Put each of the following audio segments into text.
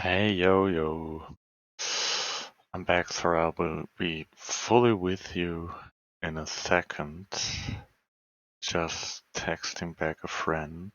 Hey yo yo. I'm back, so I will be fully with you in a second. Just texting back a friend.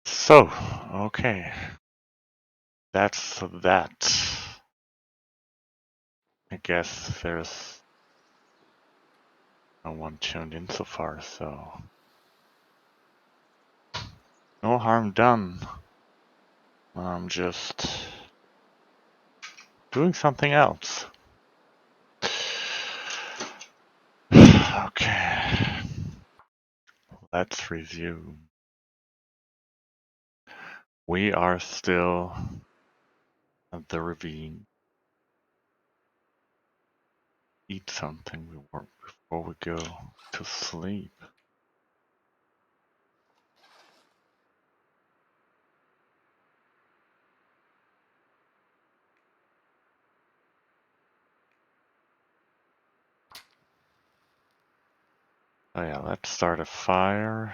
So, okay. That's that. I guess there's no one tuned in so far, so no harm done. I'm just doing something else. Okay. Let's resume. We are still at the ravine. Eat something before we go to sleep. Oh yeah, let's start a fire.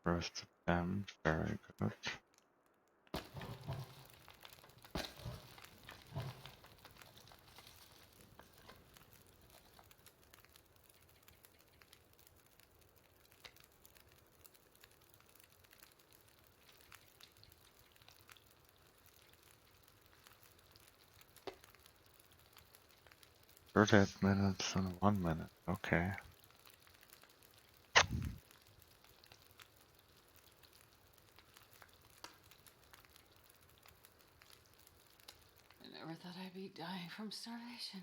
Roasted them, very good. For 8 minutes and 1 minute, okay. I never thought I'd be dying from starvation.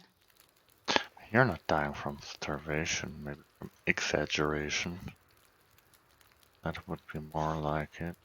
You're not dying from starvation, maybe from exaggeration. That would be more like it.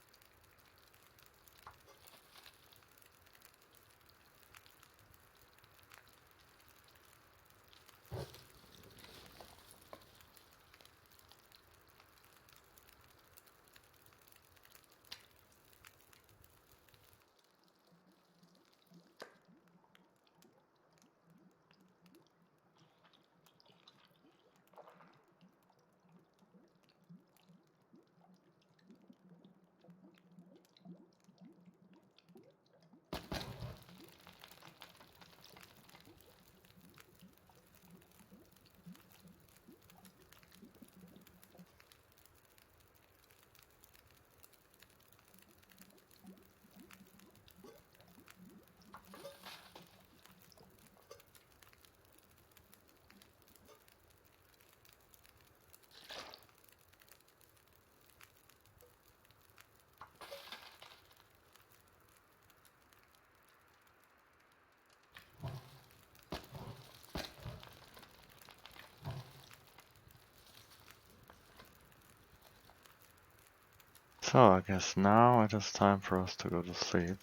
So I guess now it is time for us to go to sleep.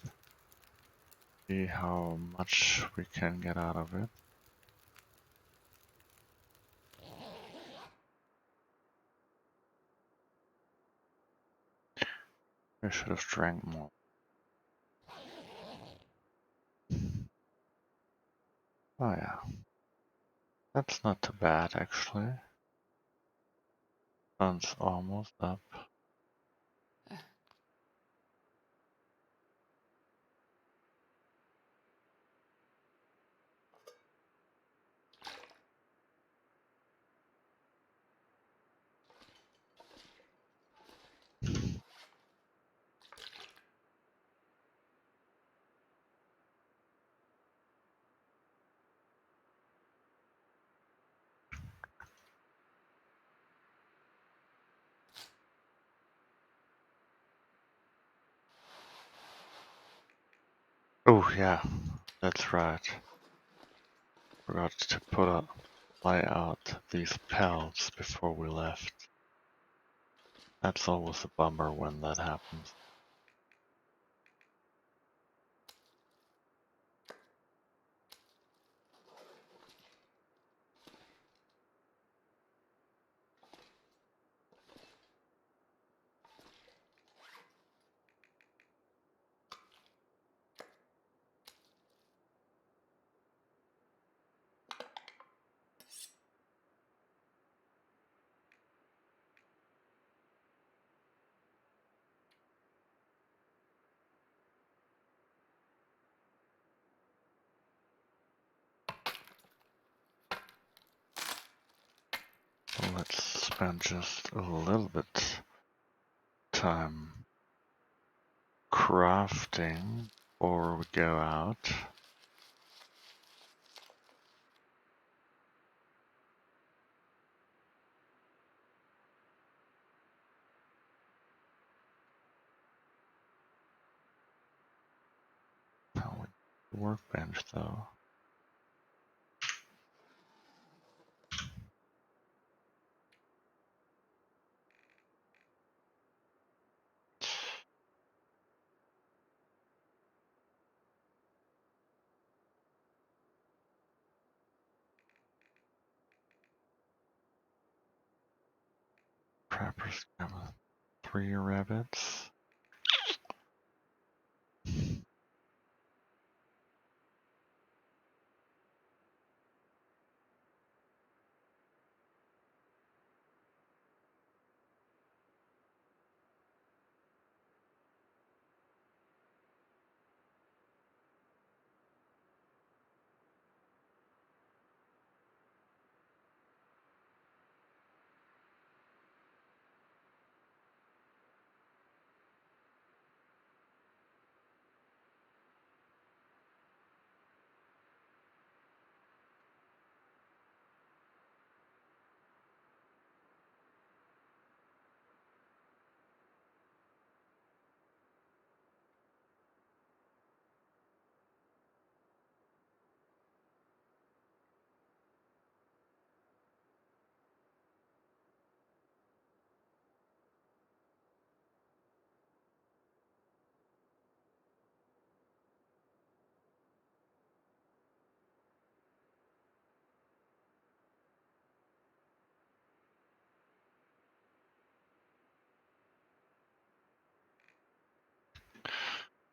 See how much we can get out of it. I should have drank more. Oh yeah, that's not too bad actually. Sun's almost up. Oh yeah, that's right. Forgot to lay out these pelts before we left. That's always a bummer when that happens. So let's spend just a little bit time crafting before we go out. Now we workbench though. Trappers have 3 rabbits.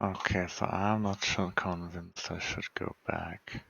Okay, so I'm not so convinced I should go back.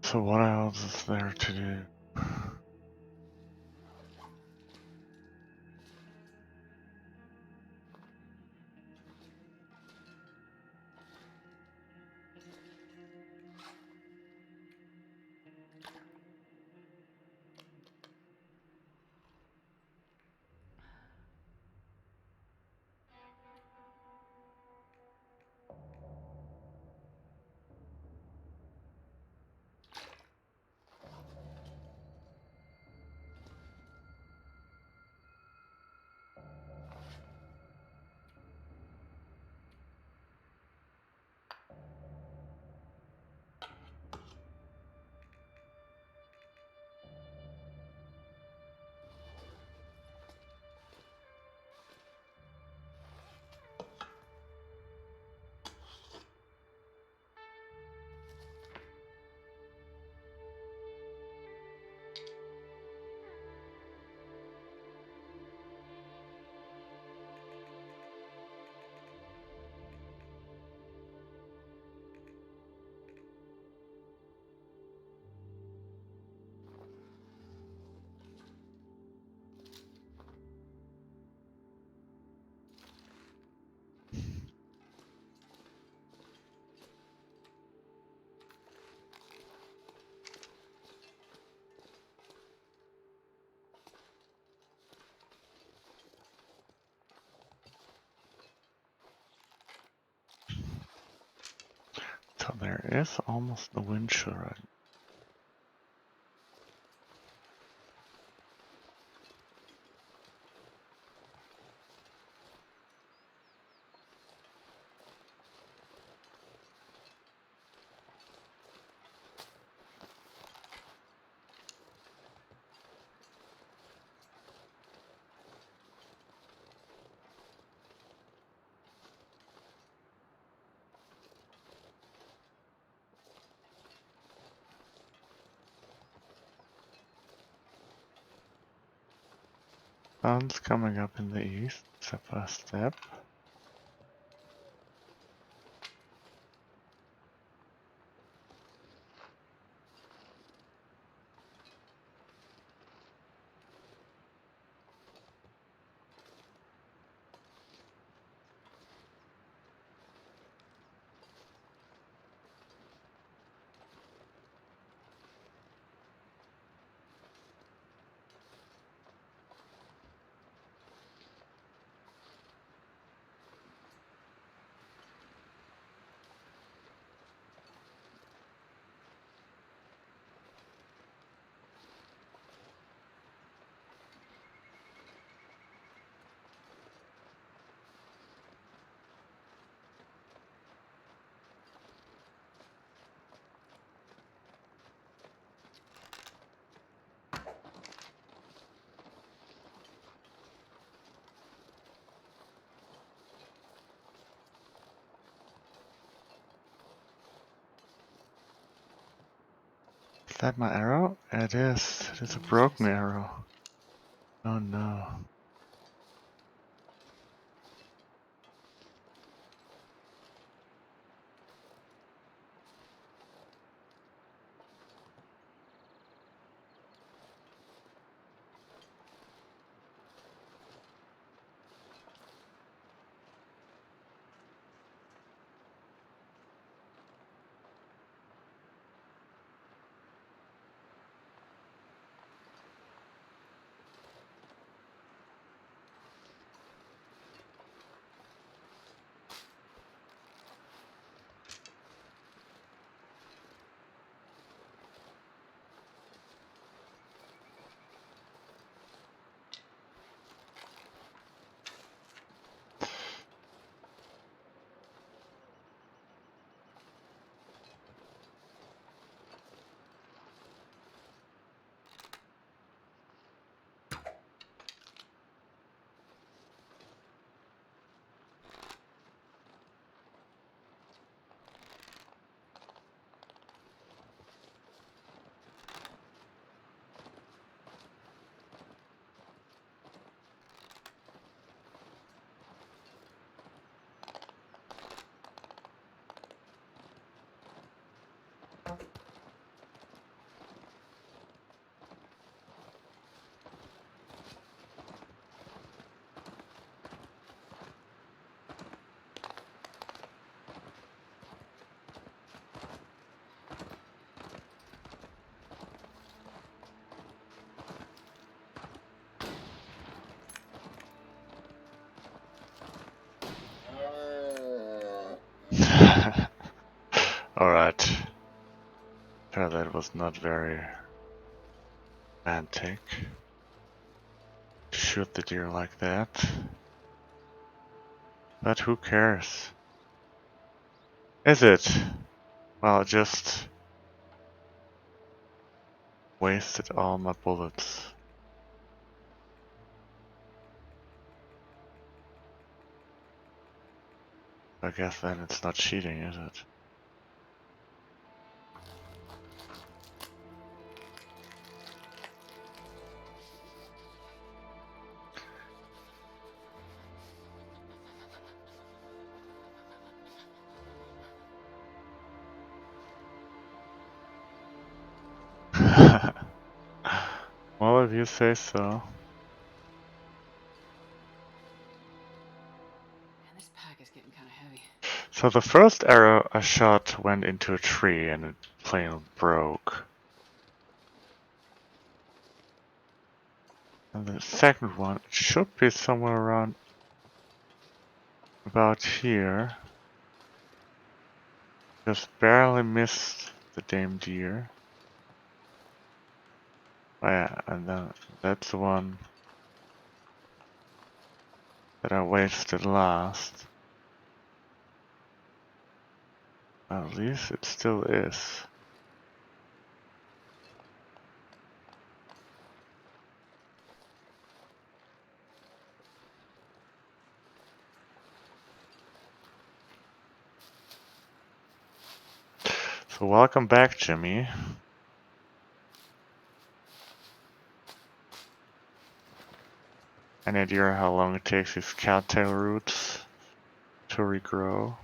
So what else is there to do? is almost a wind chill right now. Sun's coming up in the east, step by step. Is that my arrow? It is. It is a broken arrow. Oh no. Alright. Sure, that was not very romantic. Shoot the deer like that. But who cares? Is it? Well, I just wasted all my bullets. I guess then it's not cheating, is it? Well, if you say so. Man, this pack is getting kind of heavy. So the first arrow I shot went into a tree and it plain broke. And the second one should be somewhere around about here. Just barely missed the damn deer. Oh yeah, and then that's the one that I wasted last. At least it still is. So welcome back, Jimmy. Any idea how long it takes these cattail roots to regrow?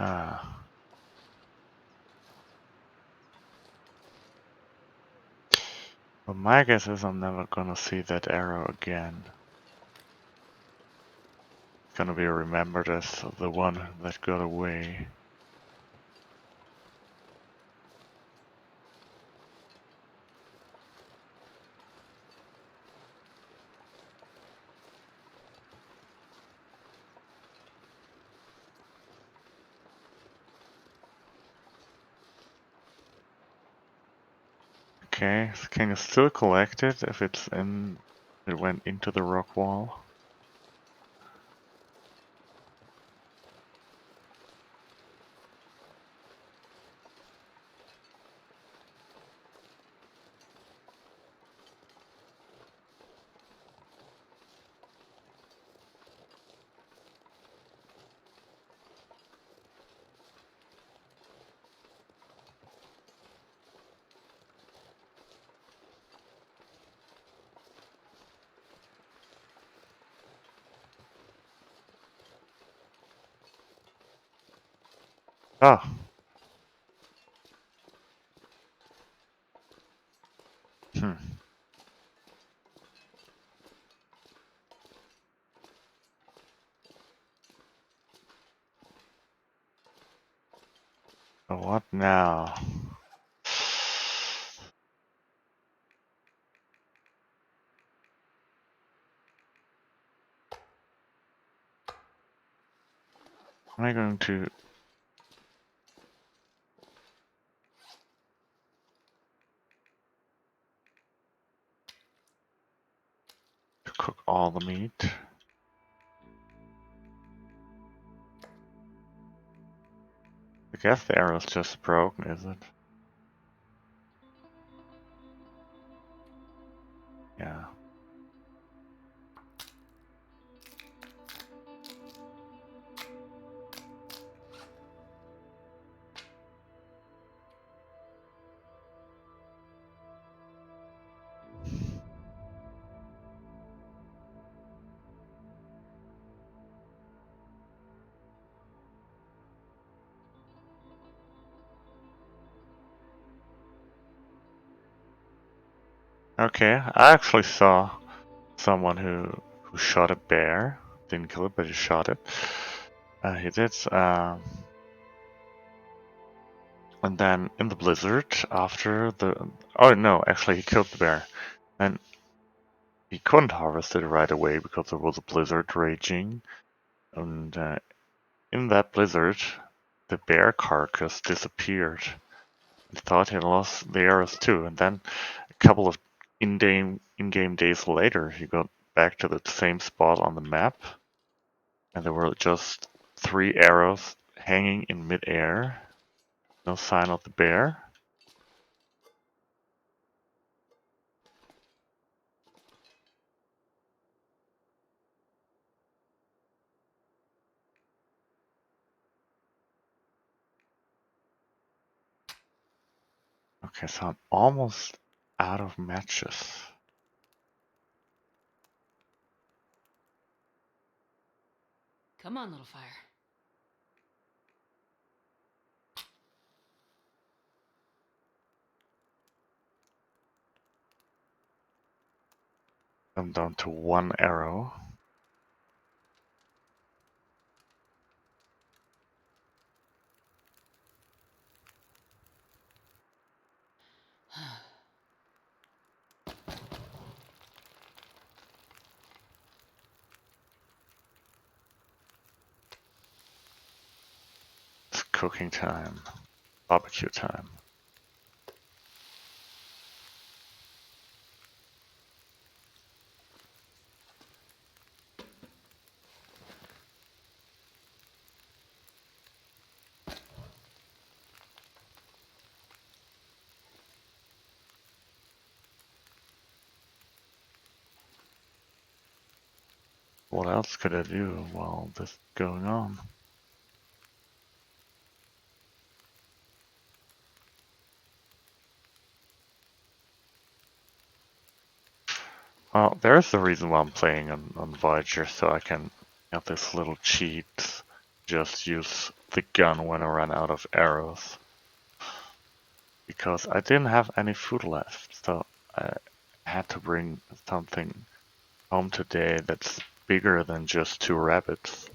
Ah. Well, my guess is I'm never gonna see that arrow again. It's gonna be remembered as the one that got away. Okay, so can you still collect it if it went into the rock wall? Oh. Hmm. So what now? Am I going to cook all the meat? I guess the arrow's just broken, is it? Yeah. Okay, I actually saw someone who shot a bear. Didn't kill it, but he shot it. He did. And then in the blizzard, after the oh no, actually he killed the bear, and he couldn't harvest it right away because there was a blizzard raging. And in that blizzard, the bear carcass disappeared. He thought he lost the arrows too, and then a couple of in-game days later, he got back to the same spot on the map, and there were just 3 arrows hanging in midair. No sign of the bear. Okay, so I'm almost out of matches. Come on, little fire. I'm down to 1 arrow. It's cooking time. Barbecue time. What else could I do while this is going on? Well, there's the reason why I'm playing on Voyager, so I can have this little cheat. Just use the gun when I run out of arrows. Because I didn't have any food left, so I had to bring something home today that's bigger than just 2 rabbits.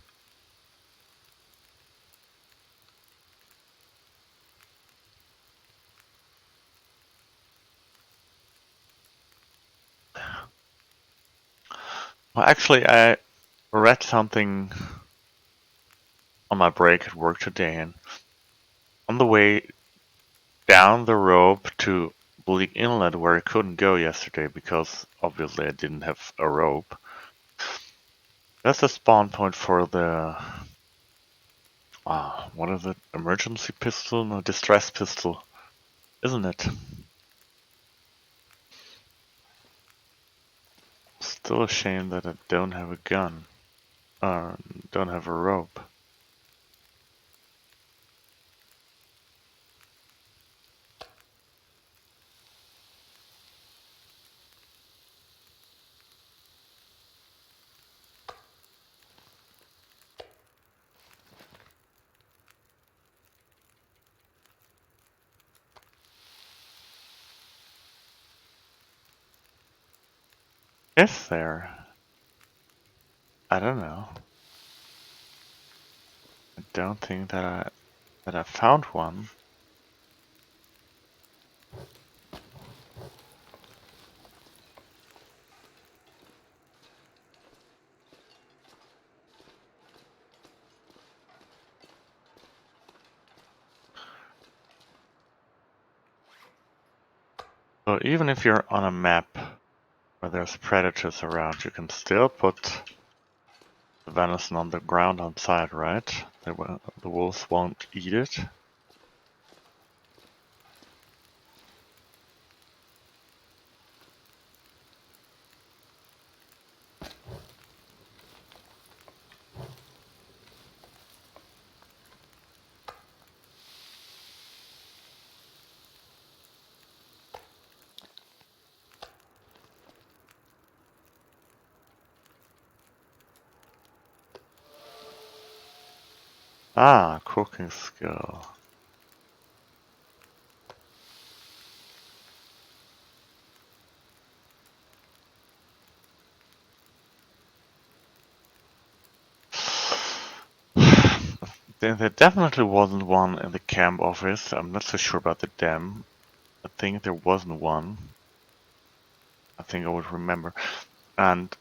Well, actually, I read something on my break at work today, and on the way down the rope to Bleak Inlet, where I couldn't go yesterday because obviously I didn't have a rope, that's a spawn point for the what is it? Emergency pistol? No, distress pistol, isn't it? Still a shame that I don't have a gun. Don't have a rope. Is there? I don't know. I don't think that I found one. So even if you're on a map where there's predators around, you can still put the venison on the ground outside, right? The wolves won't eat it. Ah, cooking skill. There definitely wasn't one in the camp office. I'm not so sure about the dam. I think there wasn't one. I think I would remember. And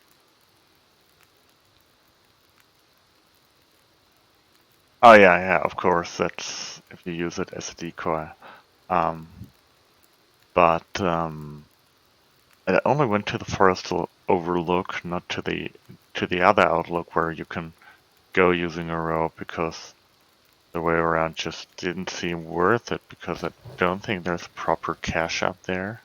oh yeah, of course, that's if you use it as a decoy. Um, but I only went to the forest overlook, not to the other outlook where you can go using a rope, because the way around just didn't seem worth it, because I don't think there's proper cache up there.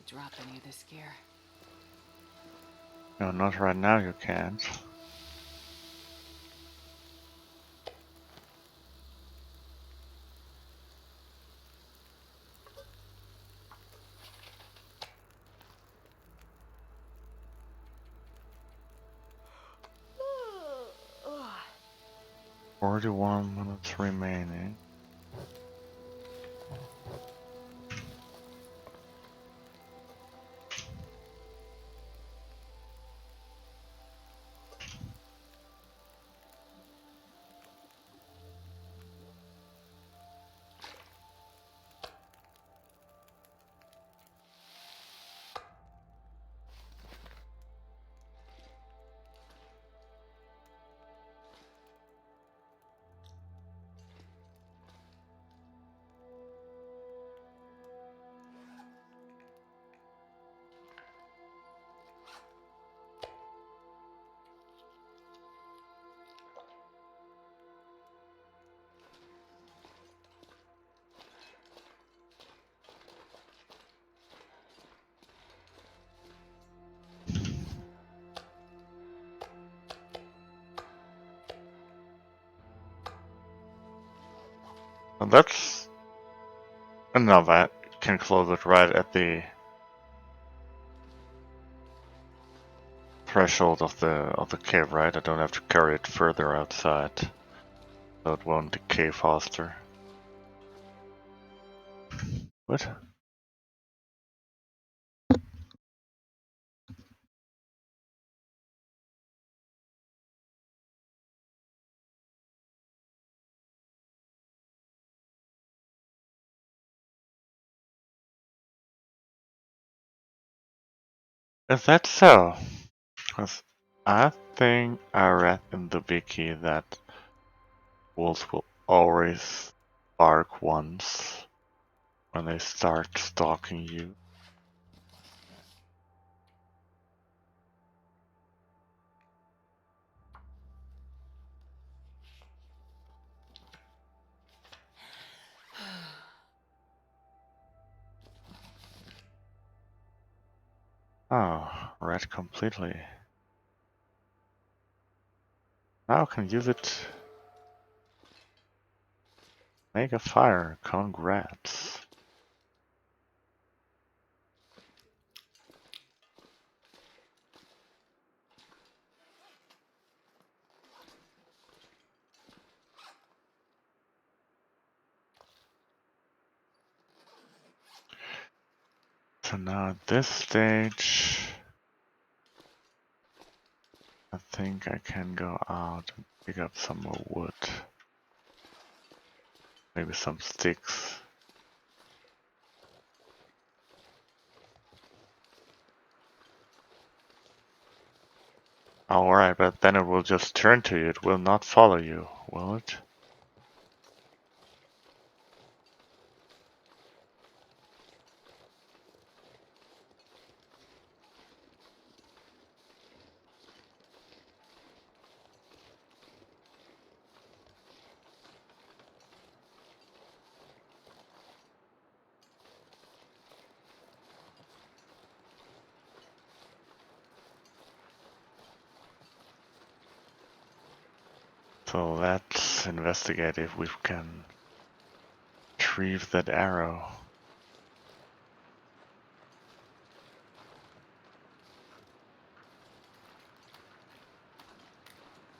drop any of this gear. No, not right now, you can't. Ugh. 41 minutes remaining. And that's enough. I can close it right at the threshold of the cave, right? I don't have to carry it further outside, so it won't decay faster. What? Is that so? 'Cause I think I read in the wiki that wolves will always bark once when they start stalking you. Oh, read completely. Now I can use it. Make a fire. Congrats. So now at this stage, I think I can go out and pick up some more wood. Maybe some sticks. Alright, but then it will just turn to you. It will not follow you, will it? So let's investigate if we can retrieve that arrow.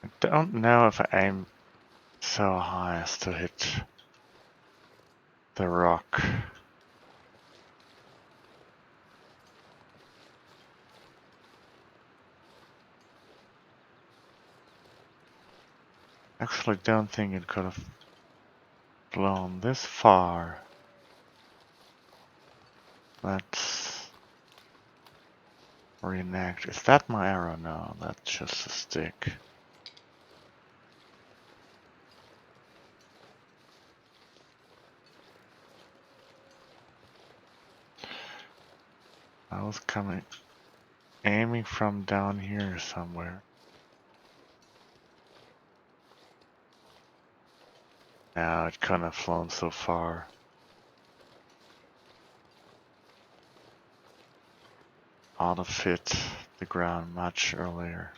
I don't know if I aim so high as to hit the rock. Actually, don't think it could have blown this far. Let's reenact. Is that my arrow? No, that's just a stick. I was aiming from down here somewhere. Now it couldn't have flown so far. ought to hit the ground much earlier.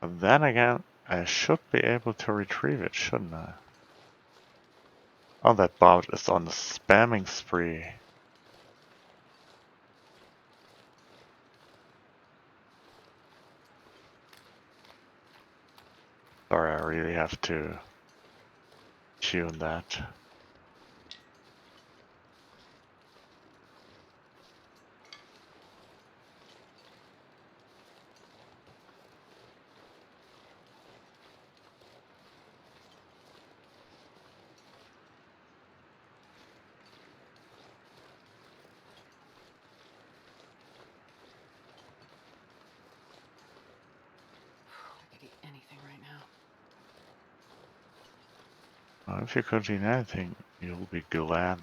But then again, I should be able to retrieve it, shouldn't I? Oh, that bot is on the spamming spree. Sorry, I really have to tune that. I could eat anything right now. Well, if you could eat anything, you'll be glad.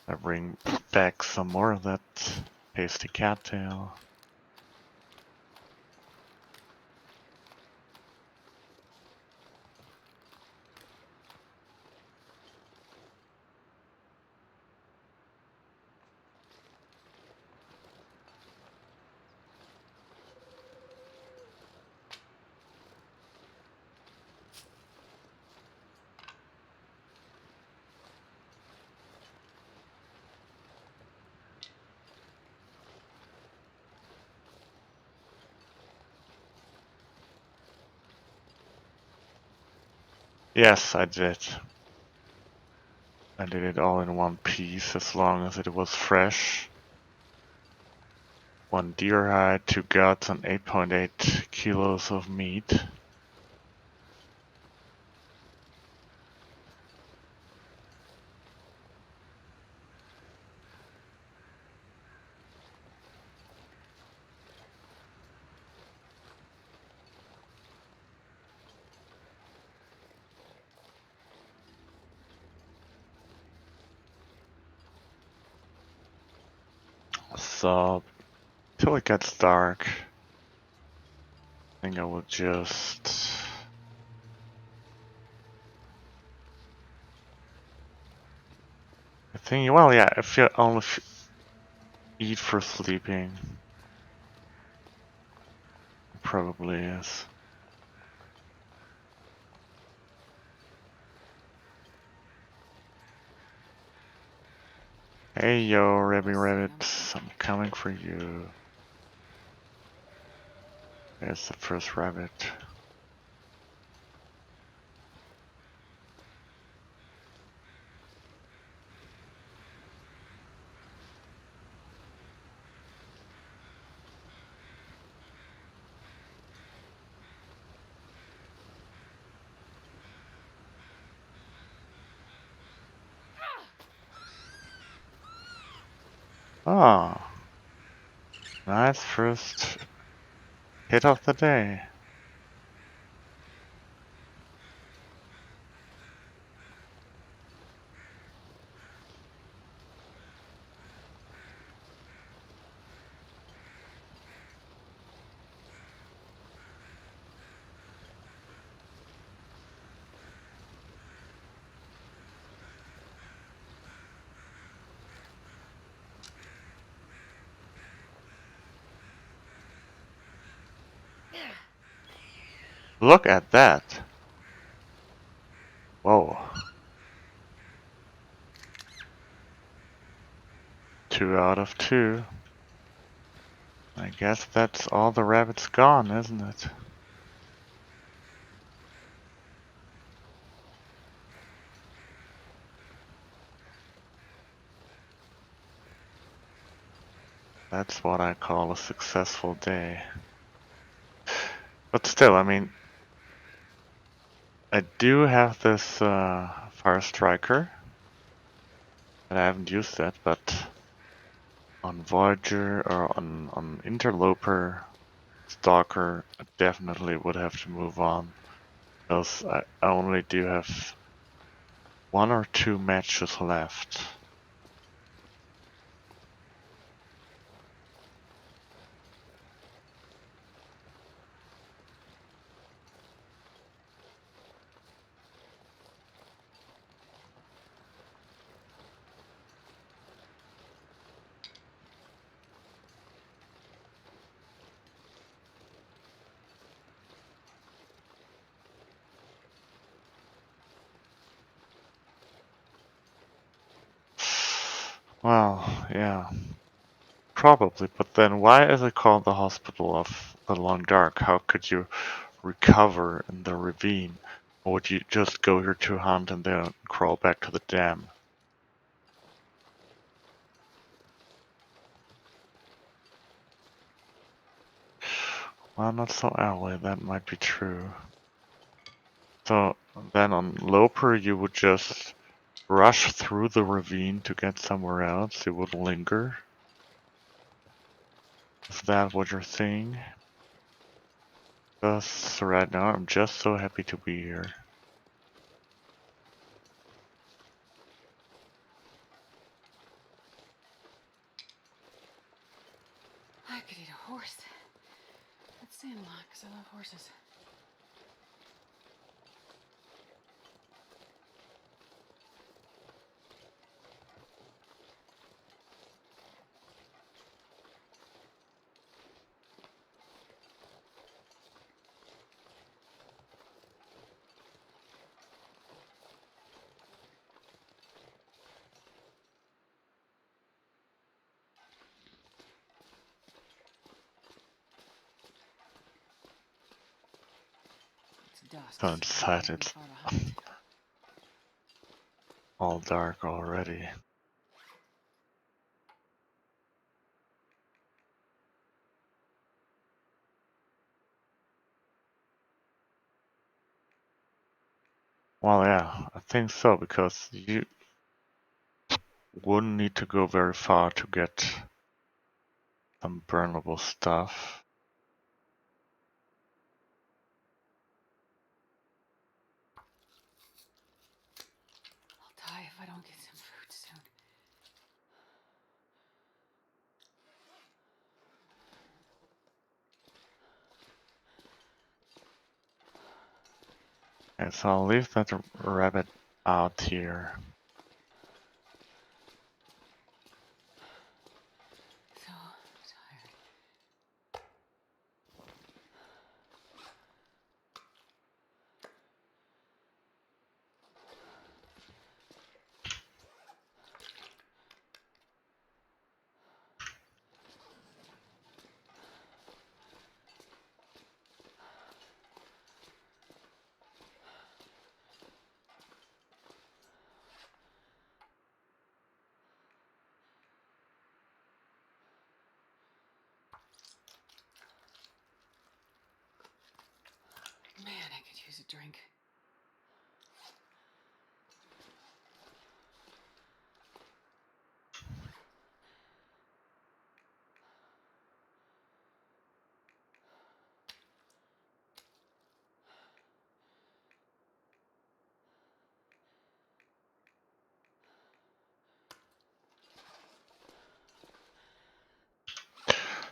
I bring back some more of that tasty cattail. Yes, I did. I did it all in one piece as long as it was fresh. 1 deer hide, 2 guts, and 8.8 kilos of meat. So, till it gets dark, I think I will just... well, yeah, if you only eat for sleeping, it probably is. Hey yo, Rabby Rabbit, I'm coming for you. There's the first rabbit. Oh, nice first hit of the day. Look at that. Whoa. 2 out of 2. I guess that's all the rabbits gone, isn't it? That's what I call a successful day. But still, I mean, I do have this Fire Striker. And I haven't used that, but on Voyager or on Interloper, Stalker, I definitely would have to move on. Because I only do have 1 or 2 matches left. Well, yeah. Probably, but then why is it called the Hospital of the Long Dark? How could you recover in the ravine? Or would you just go here to hunt and then crawl back to the dam? Well, not so early, that might be true. So then on Loper you would just rush through the ravine to get somewhere else? You would linger? Is that what you're saying? Just right now, I'm just so happy to be here. I could eat a horse. Let's stay in lot, because I love horses. It's dusk, So so we inside can't be it's far behind. all dark already. Well, yeah, I think so, because you wouldn't need to go very far to get some burnable stuff. I'll die if I don't get some food soon. Okay, so I'll leave that rabbit out here. So tired. Man, I could use a drink.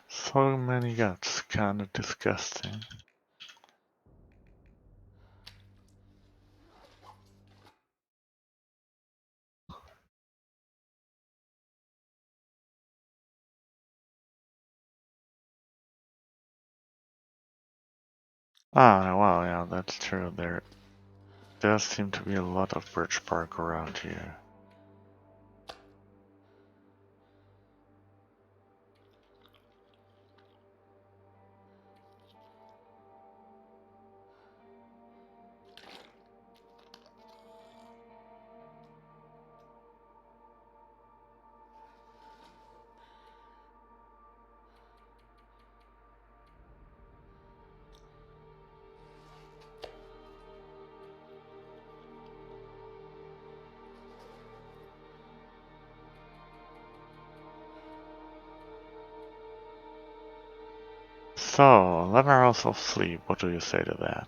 So many guts, kinda disgusting. Ah, well, yeah, that's true. There does seem to be a lot of birch bark around here. So, 11 hours of sleep, what do you say to that?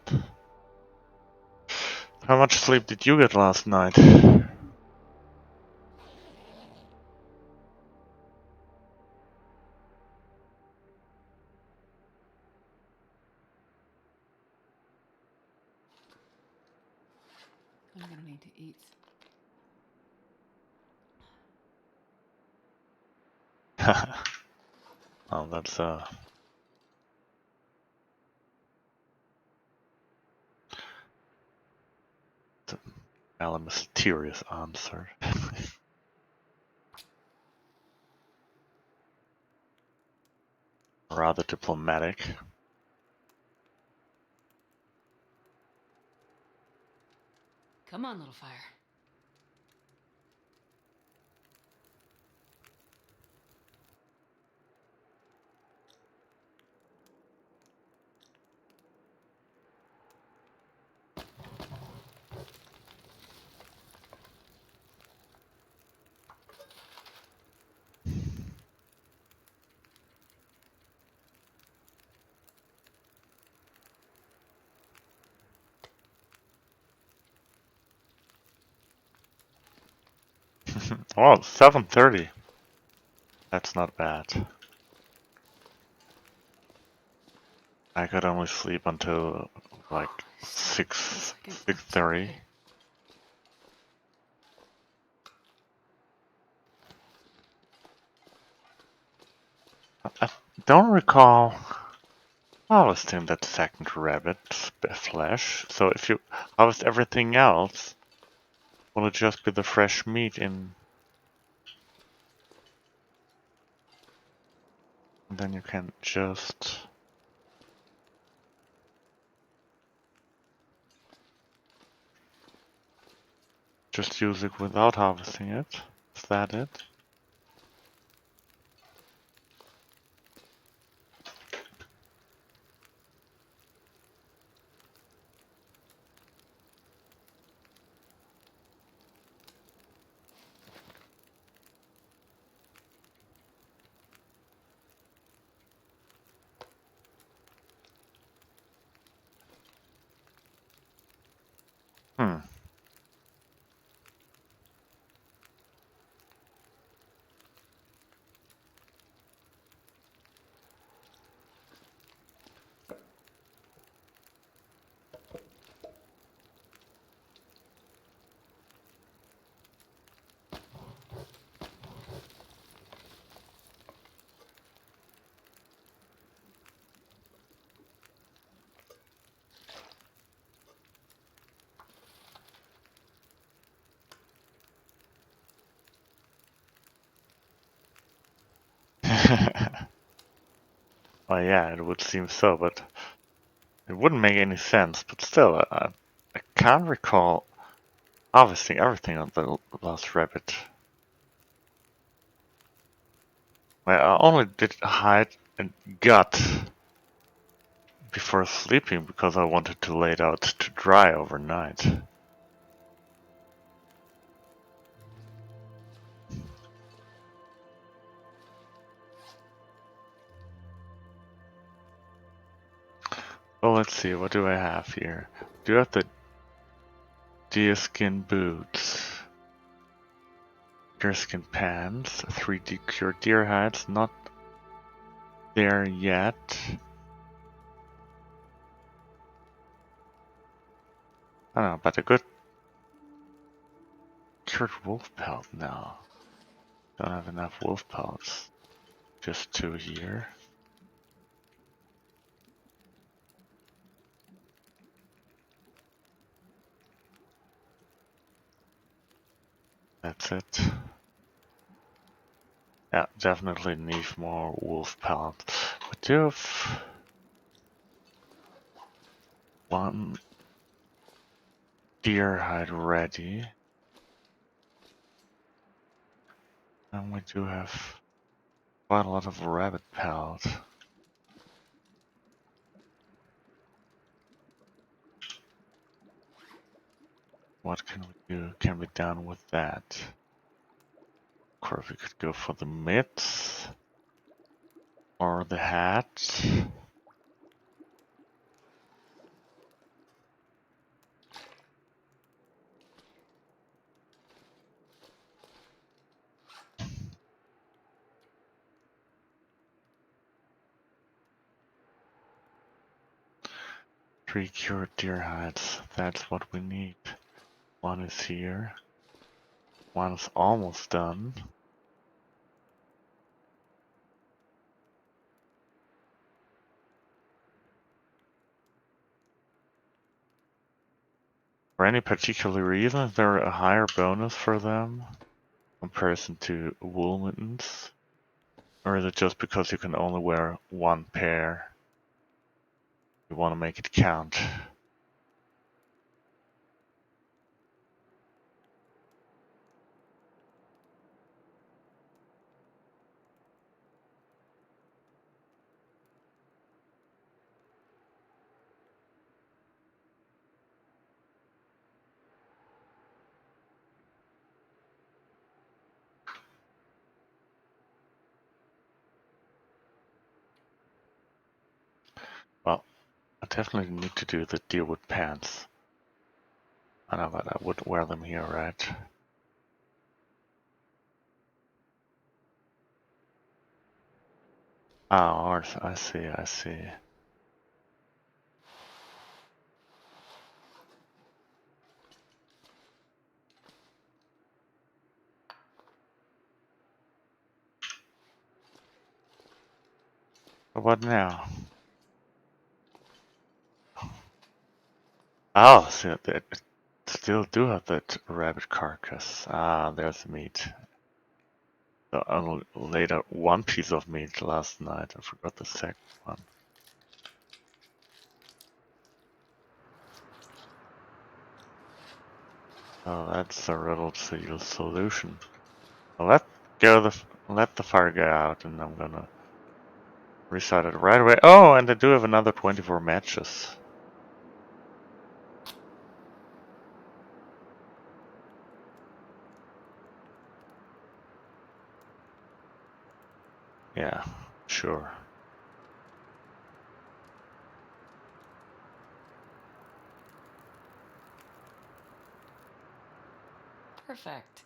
How much sleep did you get last night? I'm gonna need to eat. Oh, that's a mysterious answer. rather diplomatic. Come on, little fire. Oh, 7:30. That's not bad. I could only sleep until like Still feels like an empty 6:30. pit. I don't recall harvesting that second rabbit's flesh. So if you harvest everything else, will it just be the fresh meat in? And then you can just use it without harvesting it. Is that it? Hmm. Well, yeah, it would seem so, but it wouldn't make any sense. But still, I can't recall harvesting everything on the last rabbit. Well, I only did hide and gut before sleeping because I wanted to lay it out to dry overnight. Well, let's see, what do I have here? Do you have the deerskin boots? Deerskin pants, 3D cured deer hides, not there yet. I don't know, but a good cured wolf pelt now. Don't have enough wolf pelts. Just 2 here. That's it. Yeah, definitely need more wolf pelts. We do have one deer hide ready. And we do have quite a lot of rabbit pelt. What can we do? Can be done with that? Of course, we could go for the mitts or the hat. 3 cured deer hides. That's what we need. One is here. One is almost done. For any particular reason, is there a higher bonus for them in comparison to wool mittens? Or is it just because you can only wear one pair? You want to make it count. Well, I definitely need to do the deal with pants. I know, but I would wear them here, right? Oh, I see, I see. But what now? Oh, so they still do have that rabbit carcass. Ah, there's the meat. So I only laid out one piece of meat last night. I forgot the second one. Oh, that's a riddle seal solution. Let let the fire go out, and I'm gonna restart it right away. Oh, and I do have another 24 matches. Yeah, sure. Perfect.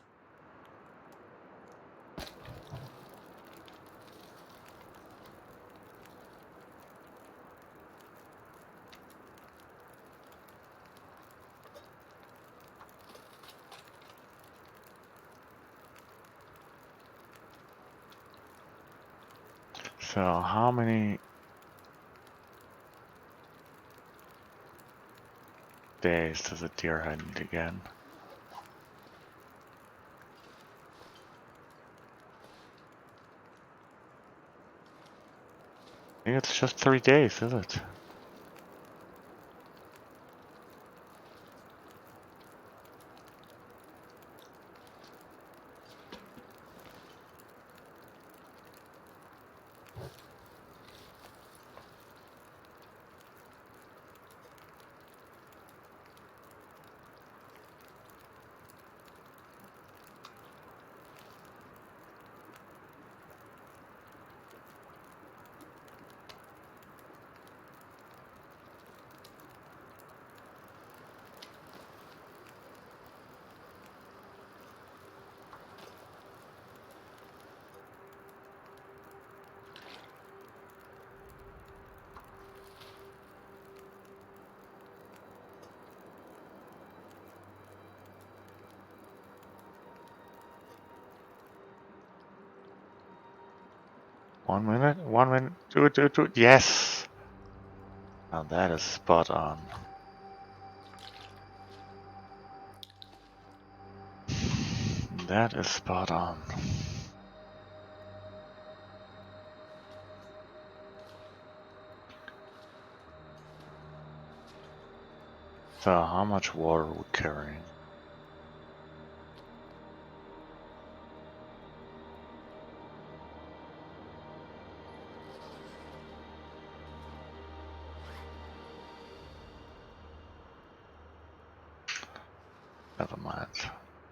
So how many days does a deer hunt again? I think it's just 3 days, is it? One minute, do it, yes! Now that is spot on. That is spot on. So how much water are we carrying? Never mind.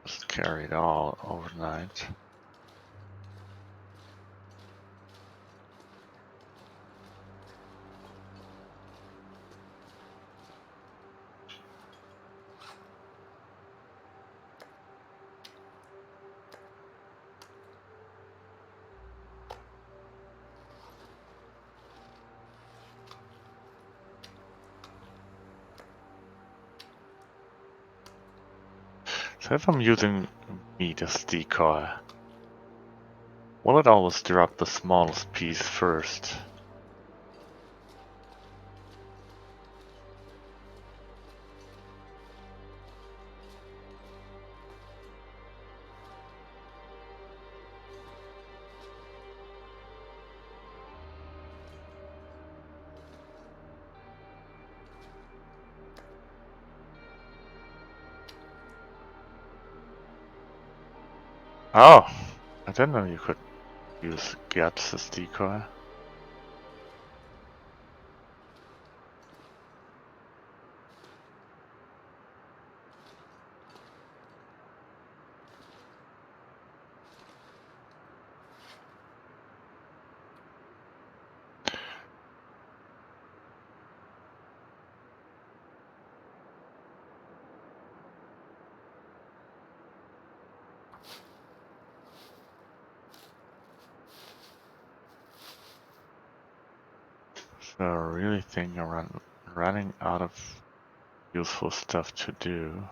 Just carry it all overnight. So if I'm using meat as decoy, will it always drop the smallest piece first? Oh, I didn't know you could use Guts as decoy. So I really think I'm running out of useful stuff to do.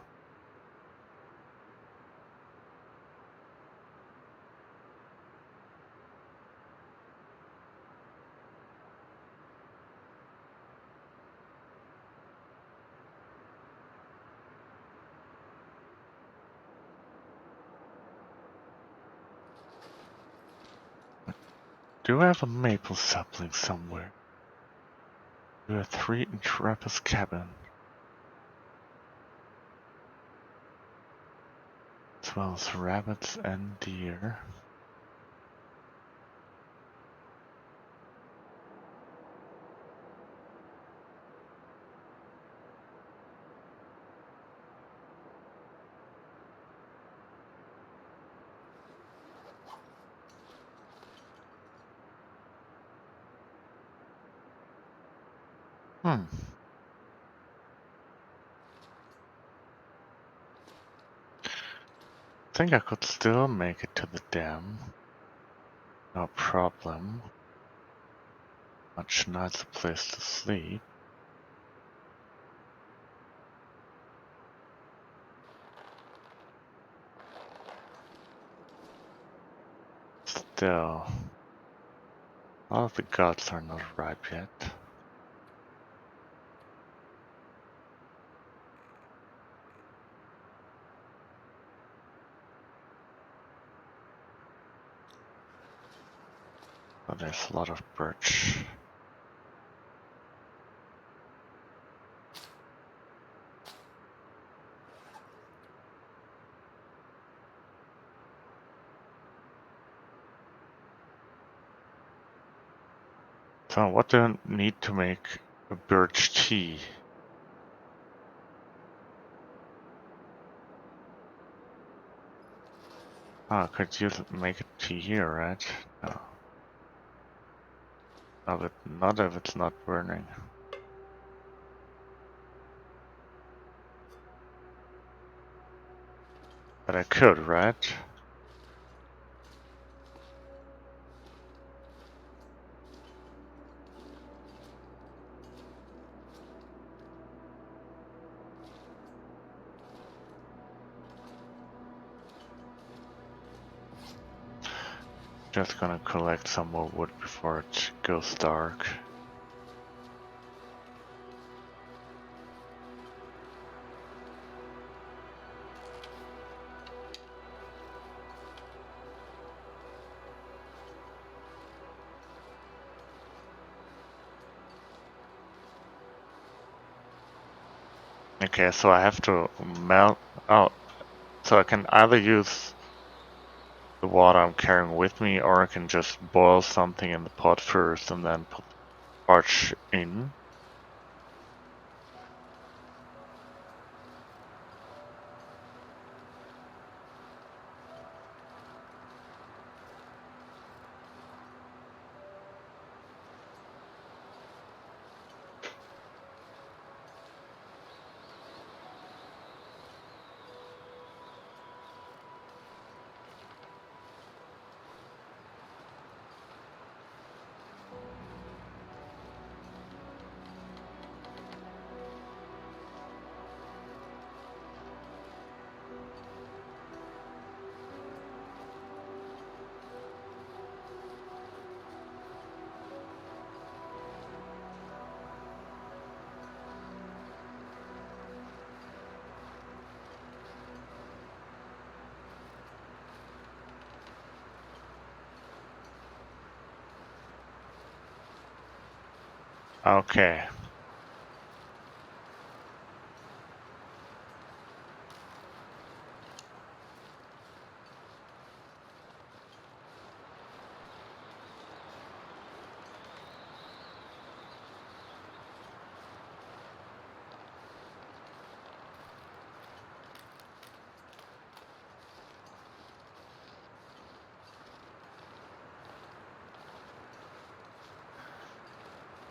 Do I have a maple sapling somewhere? Do a 3-inch rapper's cabin, as well as rabbits and deer. Hmm. Think I could still make it to the dam. No problem. Much nicer place to sleep. Still, all of the gods are not ripe yet. But there's a lot of birch. So what do I need to make a birch tea? Ah, could you make a tea here, right? No. No, but not if it's not burning. But I could, right? Just gonna collect some more wood before it goes dark. Okay, so I have to melt. Oh, so I can either use the water I'm carrying with me, or I can just boil something in the pot first and then put the starch in. Okay.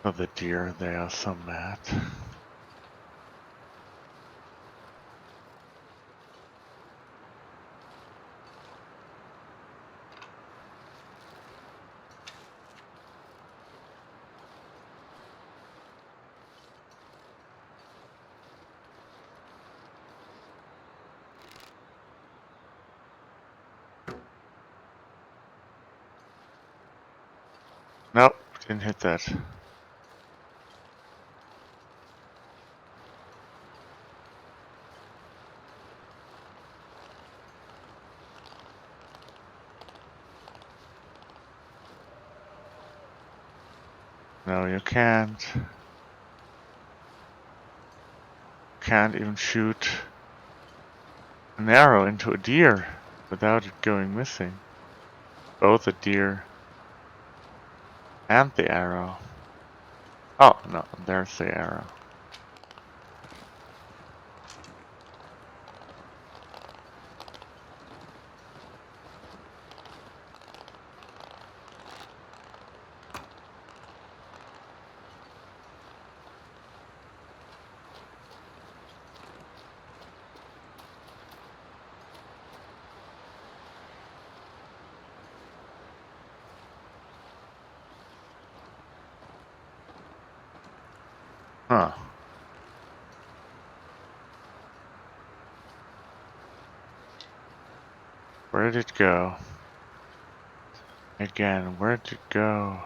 Oh, the deer, they are so mad. Nope, didn't hit that. No, you can't. Can't even shoot an arrow into a deer without it going missing. Both the deer and the arrow. Oh, no, there's the arrow. Huh. Where did it go? Again, where did it go?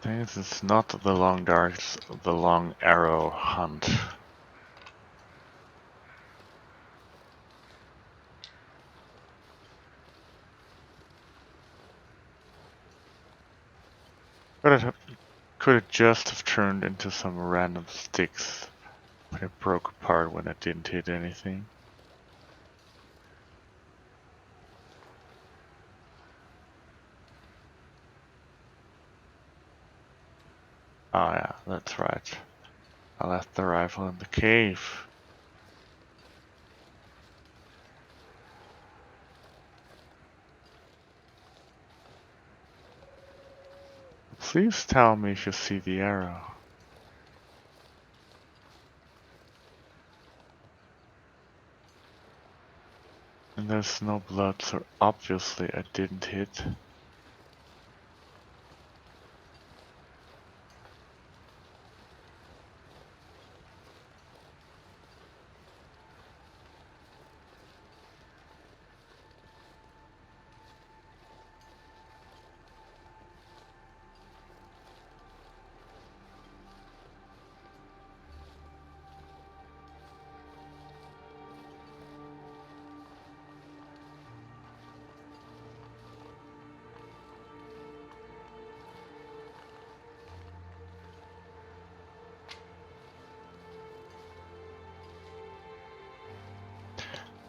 This is not the long darts, the long arrow hunt. Could it just have turned into some random sticks, but it broke apart when it didn't hit anything? Oh yeah, that's right. I left the rifle in the cave. Please tell me if you see the arrow. And there's no blood, so obviously I didn't hit.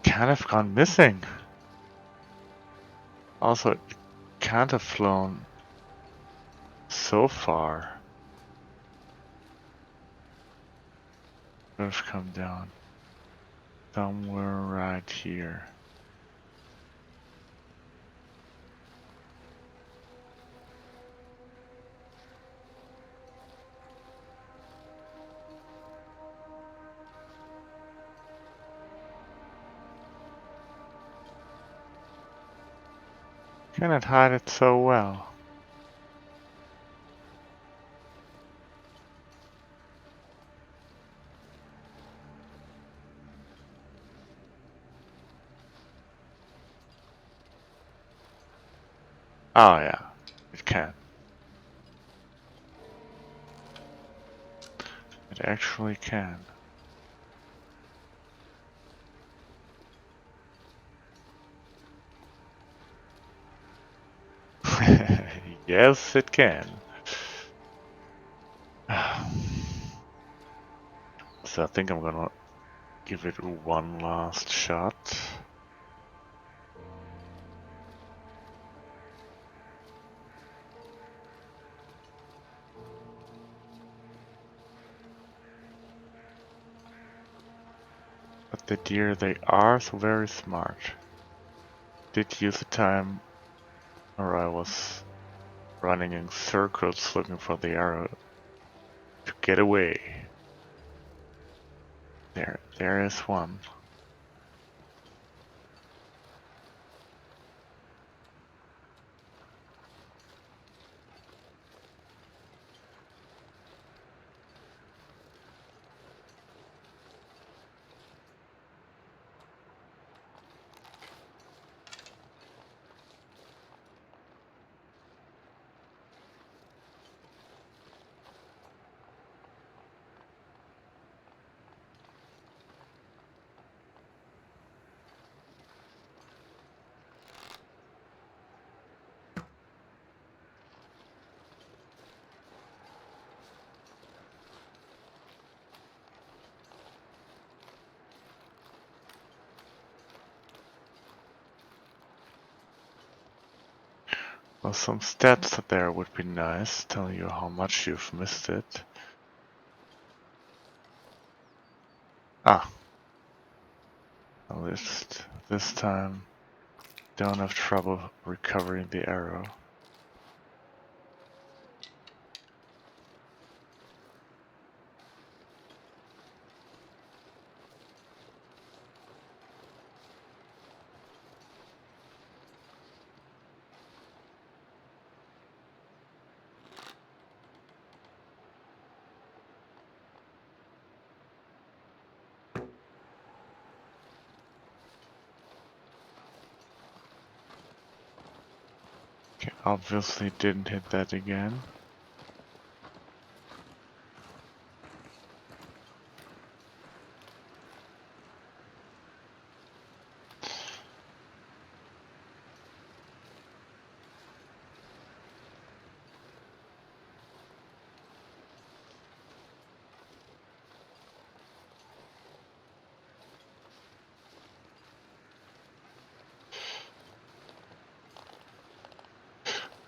Can't have gone missing. Also, it can't have flown so far. Could have come down somewhere right here. Cannot hide it so well. Oh yeah, it can. It actually can. Yes, it can. So I think I'm gonna give it one last shot. But the deer, they are so very smart. Did use a time where I was running in circles looking for the arrow to get away. There is one. Well, some stats there would be nice, telling you how much you've missed it. Ah, at least this time don't have trouble recovering the arrow. Okay, obviously didn't hit that again.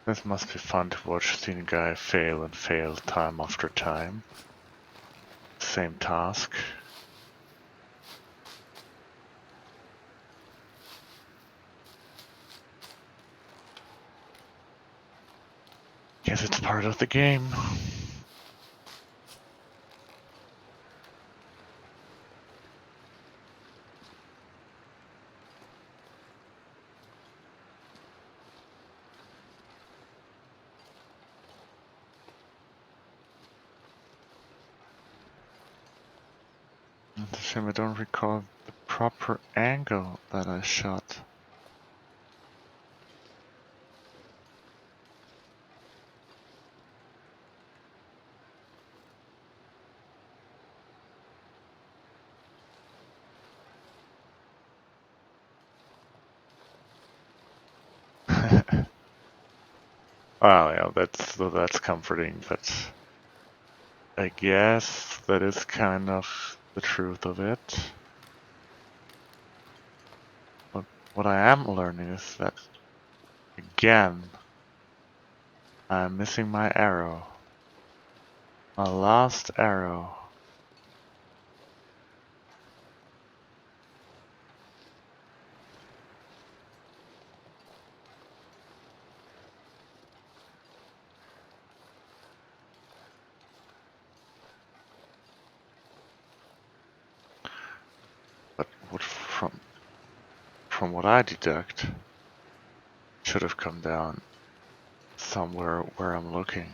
This must be fun to watch seeing a guy fail and fail time after time. Same task. Guess it's part of the game. It's a shame I don't recall the proper angle that I shot. Well, yeah, that's comforting, but I guess that is kind of the truth of it. But what I am learning is that, again, I'm missing my arrow. My last arrow. But from what I deduct, should have come down somewhere where I'm looking.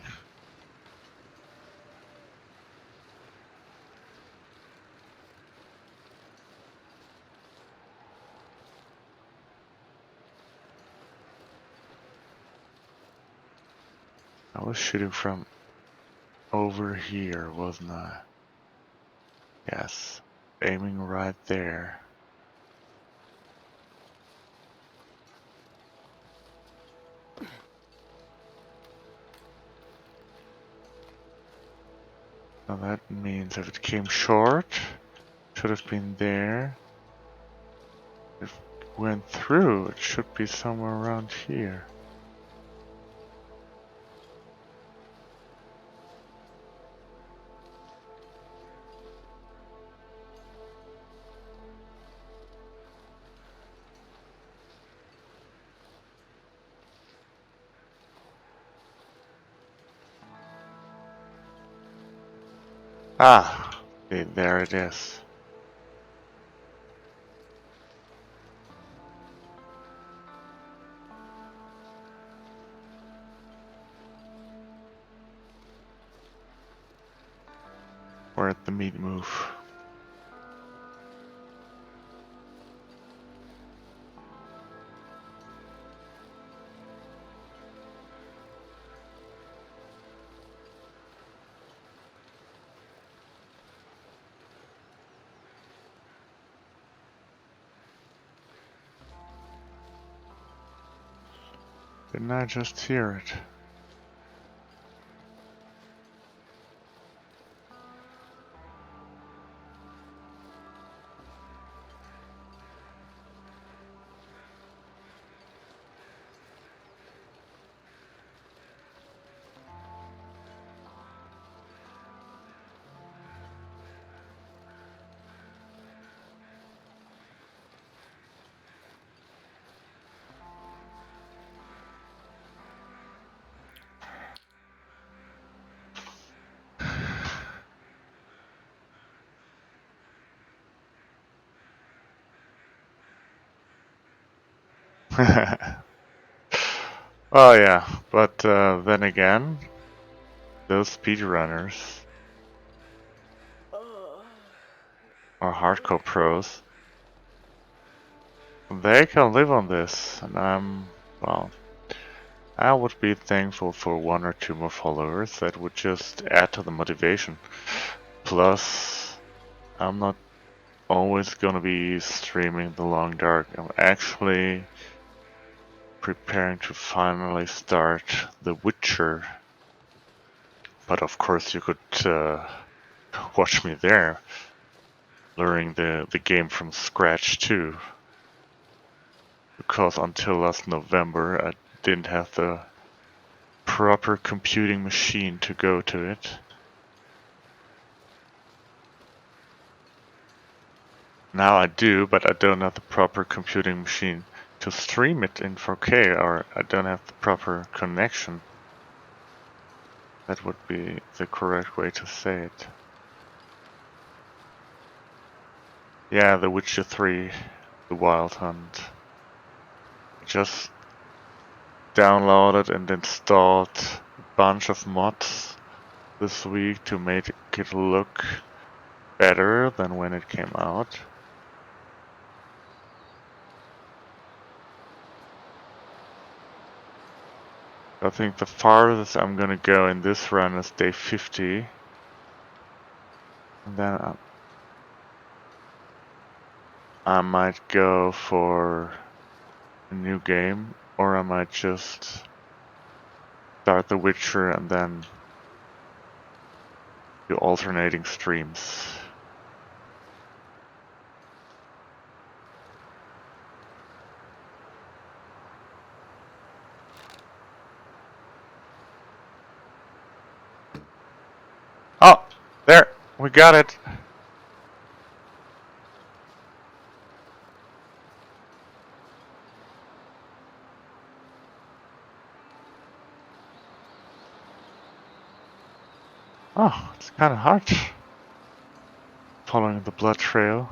I was shooting from over here, wasn't I? Yes. Aiming right there. Now that means if it came short, should have been there. If it went through, it should be somewhere around here. Ah, okay, there it is. Where'd the meat move? Didn't I just hear it? Oh yeah, but then again, those speedrunners are hardcore pros. They can live on this, and well, I would be thankful for 1 or 2 more followers. That would just add to the motivation. Plus, I'm not always gonna be streaming The Long Dark. I'm actually preparing to finally start The Witcher. But of course you could watch me there, learning the game from scratch too. Because until last November I didn't have the proper computing machine to go to it. Now I do, but I don't have the proper computing machine to stream it in 4K, or I don't have the proper connection. That would be the correct way to say it. Yeah, The Witcher 3, The Wild Hunt. Just downloaded and installed a bunch of mods this week to make it look better than when it came out. I think the farthest I'm gonna go in this run is day 50. And then I might go for a new game, or I might just start The Witcher and then do alternating streams. Oh, there, we got it. Oh, it's kind of hard following the blood trail.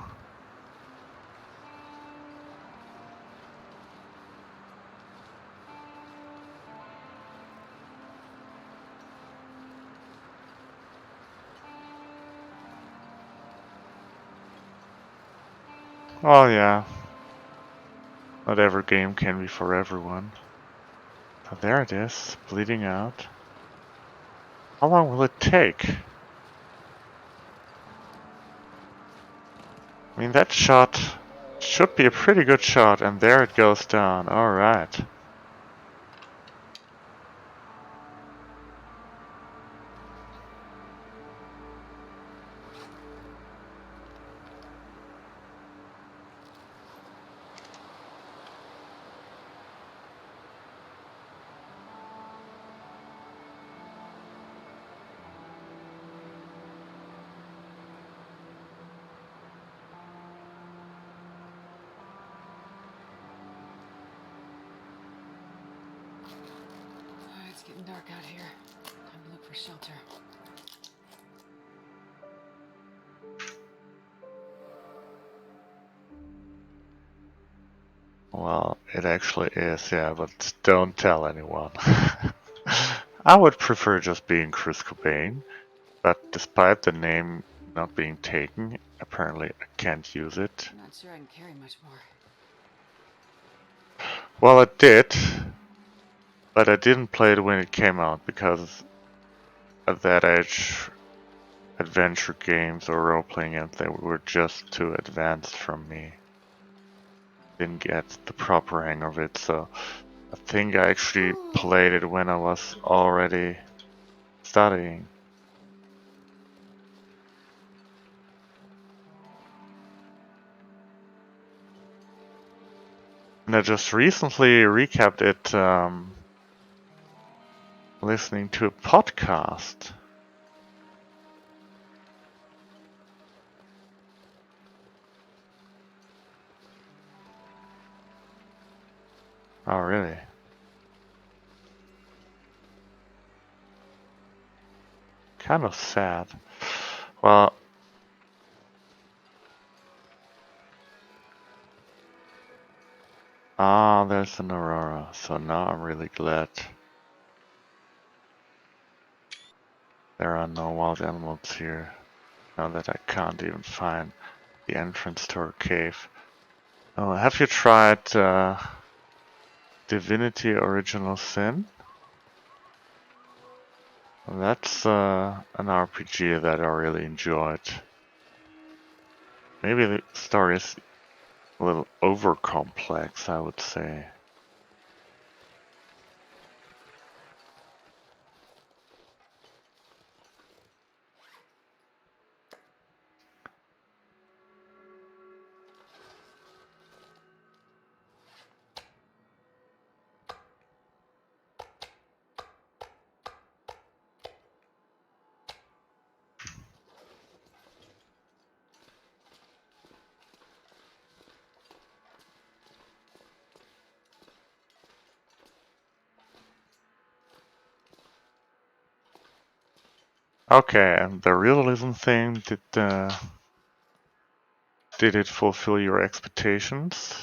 Oh yeah, not every game can be for everyone. So there it is, bleeding out. How long will it take? I mean, that shot should be a pretty good shot, and there it goes down. Alright. It's getting dark out here. Time to look for shelter. Well, it actually is, yeah, but don't tell anyone. I would prefer just being Chris Cobain, but despite the name not being taken, apparently I can't use it. I'm not sure I can carry much more. Well, it did, but I didn't play it when it came out because at that age, adventure games or role-playing games, they were just too advanced for me. Didn't get the proper hang of it, so I think I actually played it when I was already studying. And I just recently recapped it listening to a podcast. Oh, really? Kind of sad. Well, there's an aurora, so now I'm really glad there are no wild animals here. Now that I can't even find the entrance to our cave. Oh, have you tried Divinity Original Sin? That's an RPG that I really enjoyed. Maybe the story is a little over complex, I would say. Okay, and the realism thing, did it fulfill your expectations?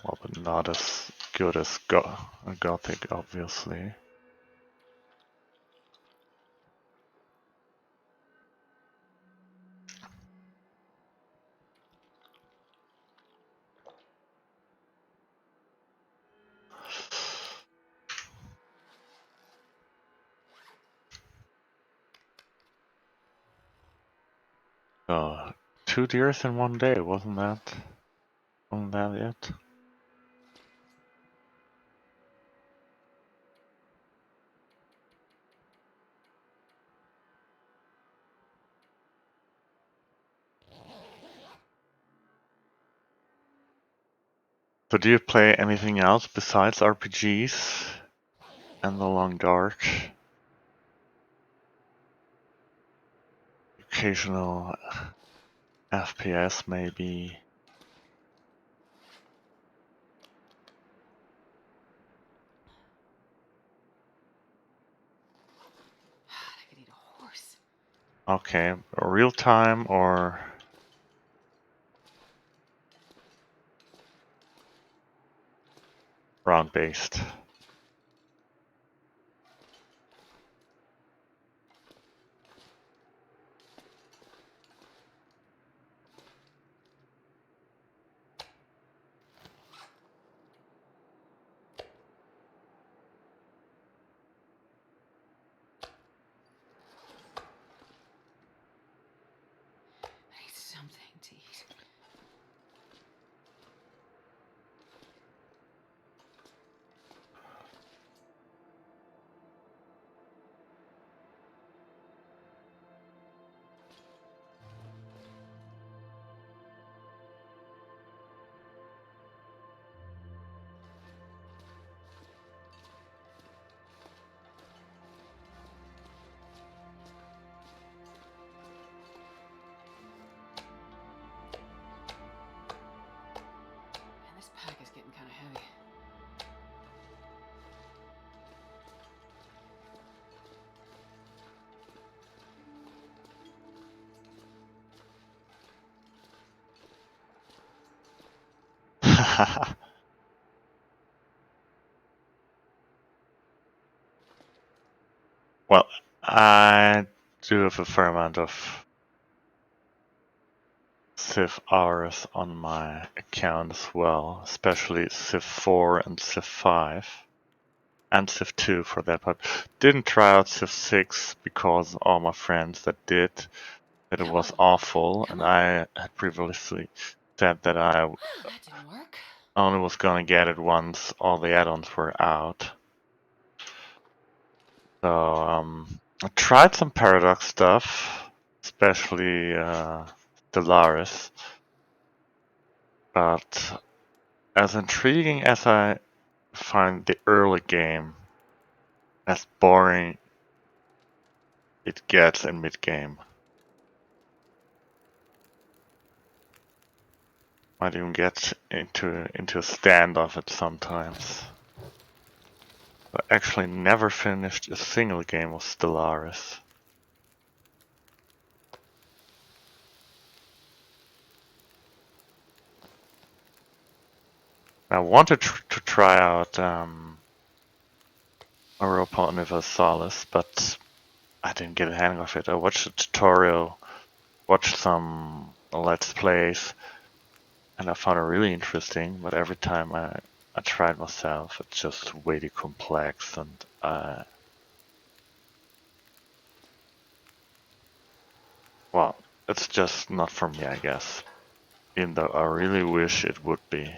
Well, but not as good as Gothic, obviously. Oh, 2 deers in one day, wasn't that it? So do you play anything else besides RPGs and the Long Dark? Occasional FPS maybe? I could eat a horse. Okay, real time or round based? I need something to eat. Well, I do have a fair amount of Civ hours on my account as well, especially Civ 4 and Civ 5. And Civ 2 for that part. Didn't try out Civ 6 because all my friends that did, that it was awful, and I had previously said that I Well, that didn't work. only was gonna get it once all the add-ons were out. So I tried some Paradox stuff, especially Stellaris, but as intriguing as I find the early game, as boring it gets in mid-game. Might even get into a standoff at sometimes. I actually never finished a single game of Stellaris. I wanted to try out Europa Universalis, but I didn't get a hang of it. I watched a tutorial, watched some Let's Plays, and I found it really interesting, but every time I tried myself, it's just way too complex, and well, it's just not for me, I guess. Even though I really wish it would be.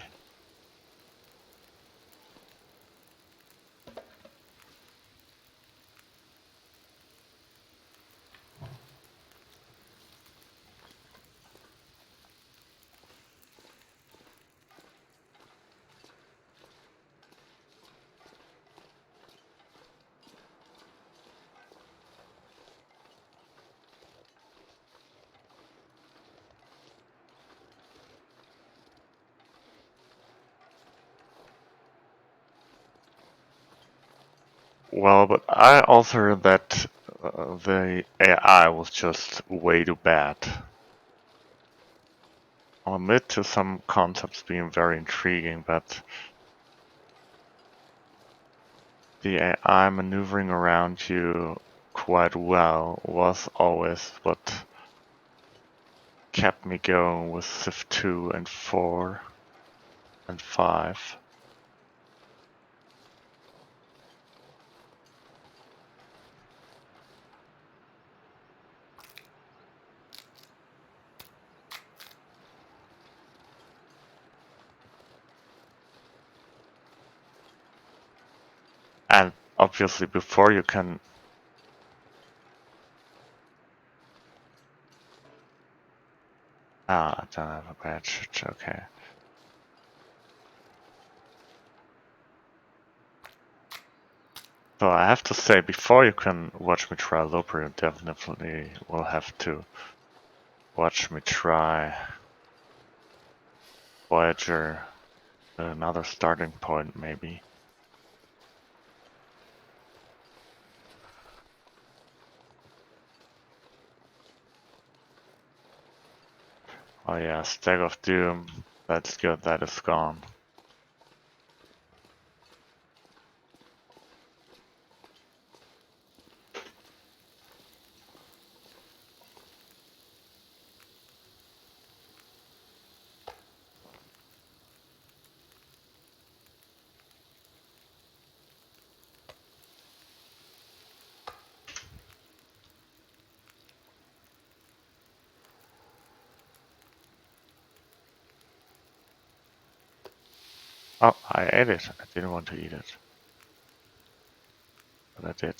Well, but I also heard that the AI was just way too bad. I'll admit to some concepts being very intriguing, but the AI maneuvering around you quite well was always what kept me going with Civ 2 and 4 and 5. And obviously before you can... Ah, I don't have a badge, it's okay. So I have to say, before you can watch me try Loper, you definitely will have to watch me try Voyager, another starting point maybe. Oh yeah, Stag of Doom, that's good, that is gone. Oh, I ate it. I didn't want to eat it. But I did.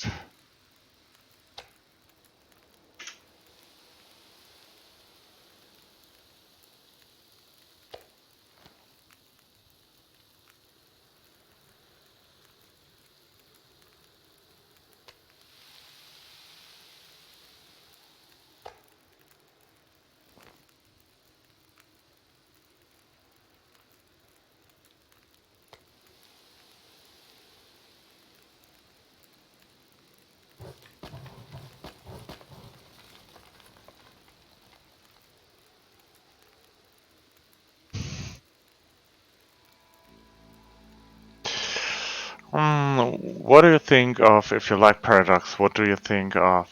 what do you think of, if you like Paradox, what do you think of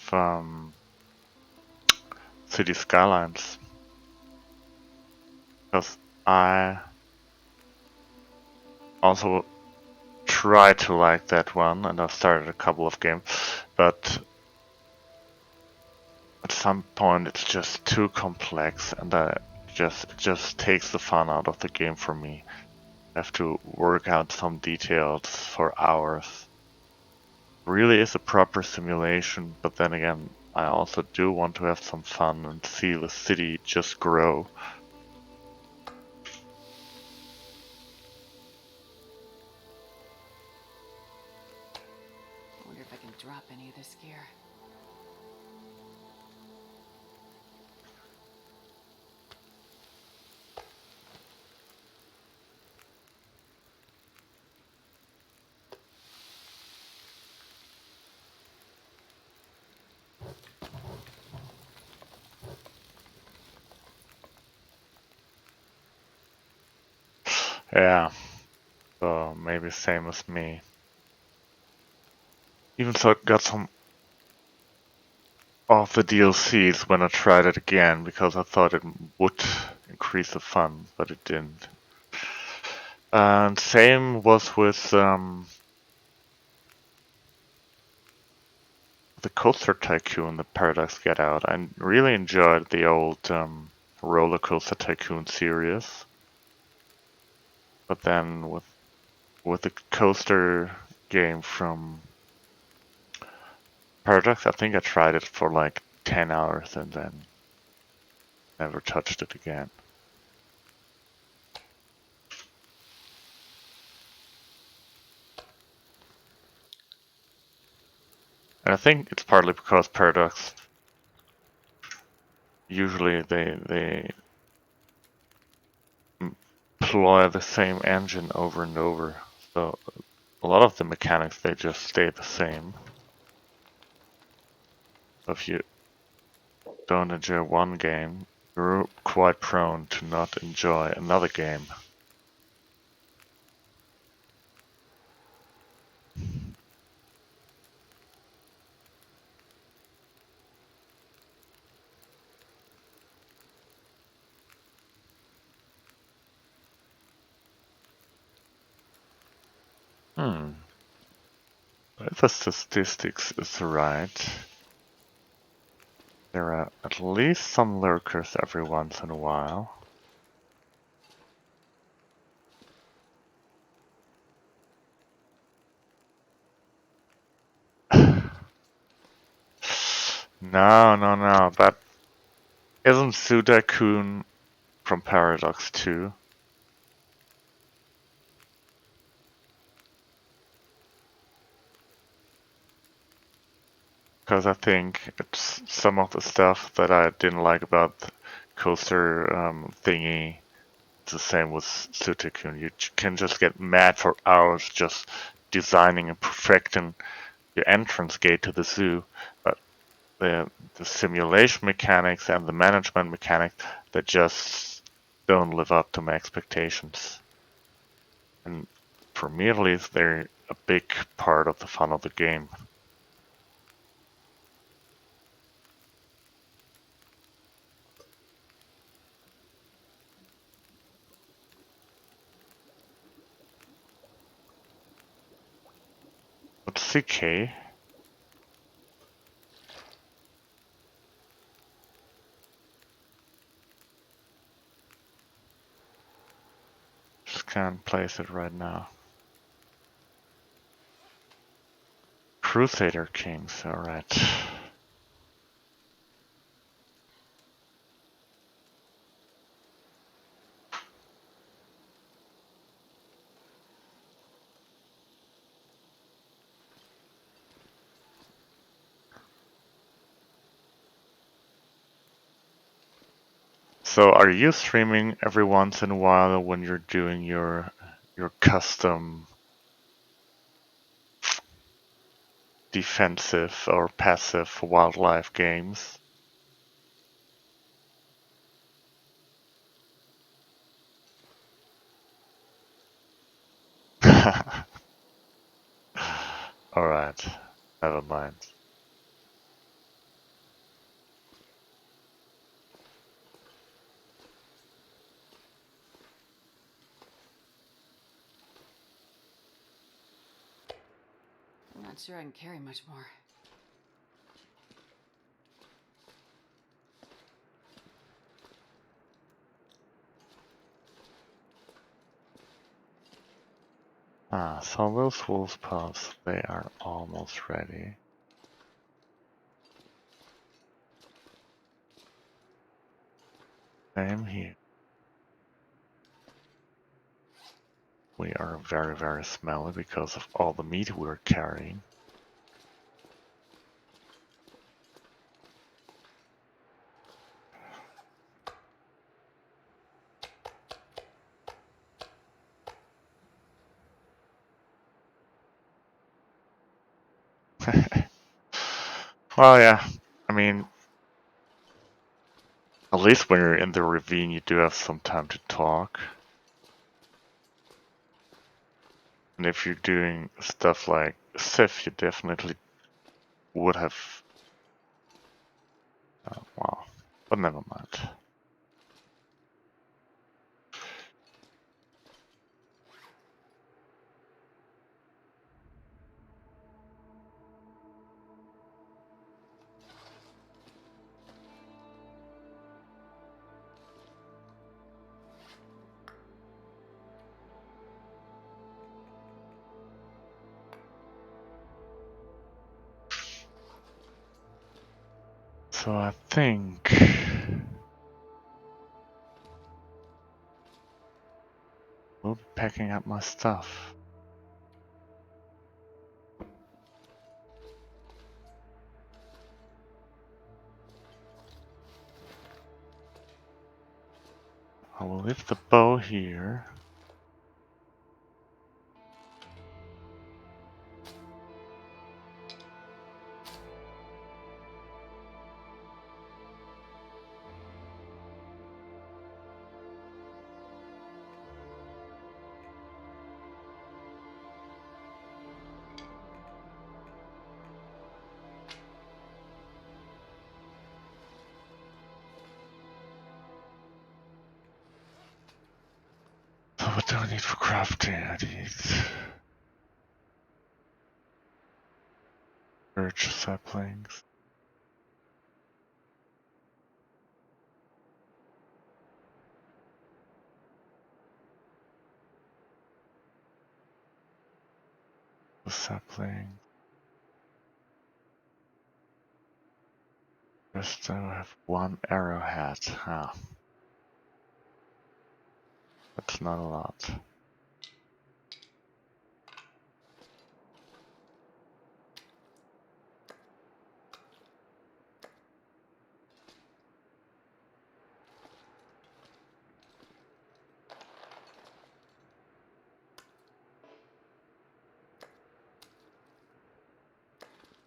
City Skylines? Because I also tried to like that one, and I started a couple of games, but at some point it's just too complex, and it just takes the fun out of the game for me. I have to work out some details for hours. Really is a proper simulation, but then again, I also do want to have some fun and see the city just grow. I wonder if I can drop any of this gear. Yeah, so maybe same as me. Even so, it got some of the DLCs when I tried it again because I thought it would increase the fun, but it didn't. And same was with the Coaster Tycoon, the Paradox Get Out. I really enjoyed the old Roller Coaster Tycoon series, but then with the coaster game from Paradox, I think I tried it for like 10 hours and then never touched it again. And I think it's partly because Paradox usually they employ the same engine over and over, so a lot of the mechanics they just stay the same. If you don't enjoy one game, you're quite prone to not enjoy another game. If the statistics is right, there are at least some lurkers every once in a while. No. That isn't Sudakun from Paradox 2. Because I think it's some of the stuff that I didn't like about the coaster thingy. It's the same with Sutakun. You can just get mad for hours just designing and perfecting your entrance gate to the zoo, but the simulation mechanics and the management mechanics that just don't live up to my expectations. And for me at least, they're a big part of the fun of the game. But CK, just can't place it right now. Crusader Kings, alright. So are you streaming every once in a while when you're doing your custom defensive or passive wildlife games? Alright, never mind. I'm not sure I can carry much more. Ah, so those wolf pups, they are almost ready. Same here. We are very, very smelly because of all the meat we're carrying. Well, yeah, I mean, at least when you're in the ravine, you do have some time to talk. And if you're doing stuff like Sif, you definitely would have. Wow, but never mind. So I think we'll be packing up my stuff. I will leave the bow here. So what do I need for crafting? I need birch saplings. The sapling. Just I have one arrowhead. Huh. That's not a lot.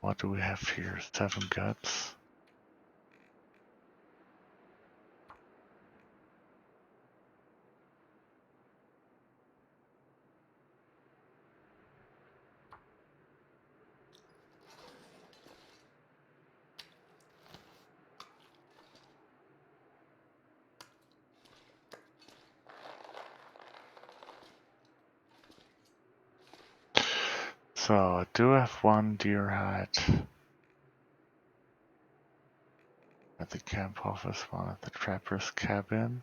What do we have here? 7 guts. So I do have one deer hide at the camp office, one at the trapper's cabin.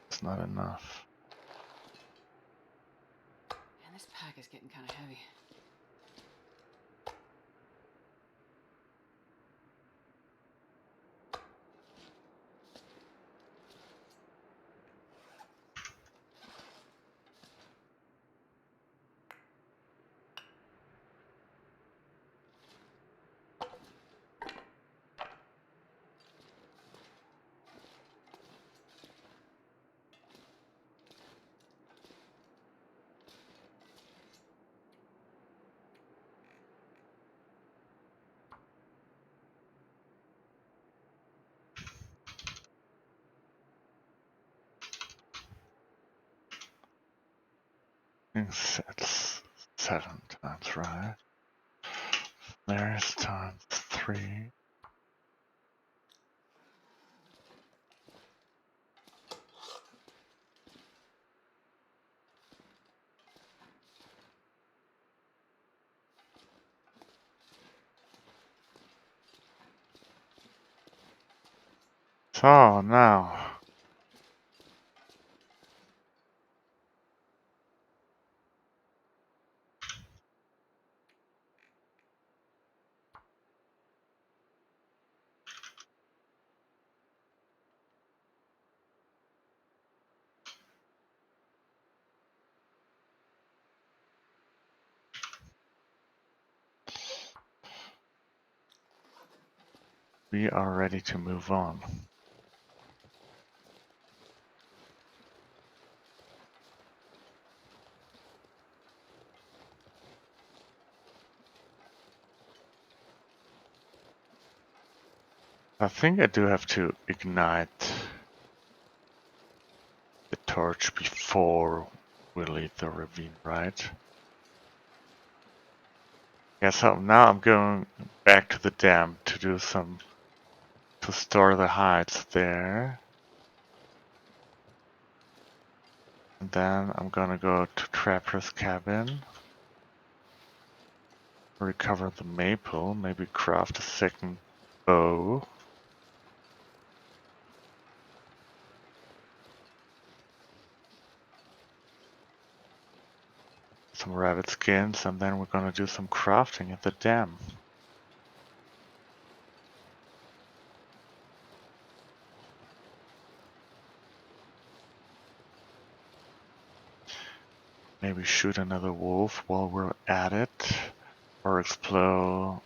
It's not enough. Man, this pack is getting kind of heavy. It's 7 times, right? There's times 3. So now we are ready to move on. I think I do have to ignite the torch before we leave the ravine, right? Yeah, so now I'm going back to the dam to do to store the hides there. And then I'm gonna go to Trapper's cabin, recover the maple, maybe craft a second bow. Some rabbit skins, and then we're gonna do some crafting at the dam. Maybe shoot another wolf while we're at it, or explore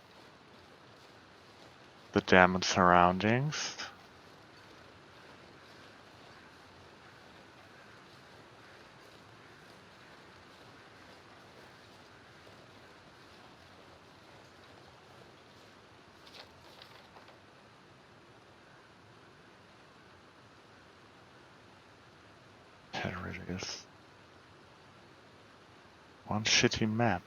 the dam and surroundings. There it is. One shitty map.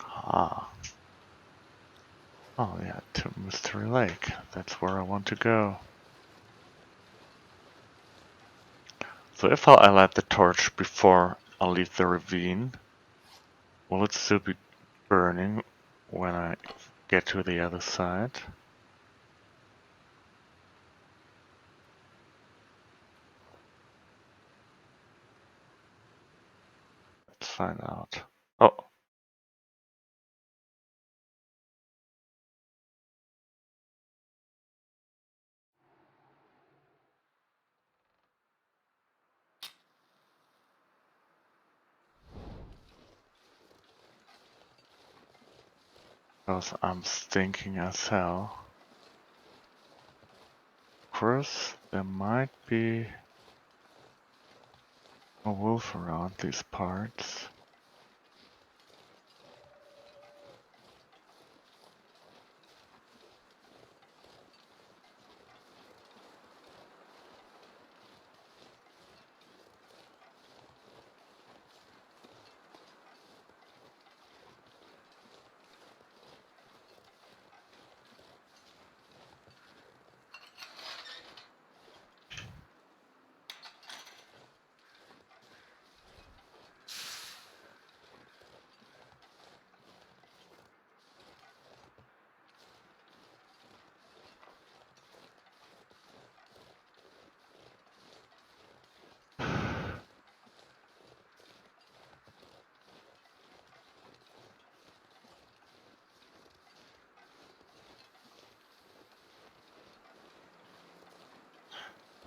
Ah. Oh yeah, to Mystery Lake. That's where I want to go. So if I light the torch before I leave the ravine, will it still be burning when I get to the other side? Let's find out. Oh, because I'm stinking as hell. Of course, there might be a wolf around these parts.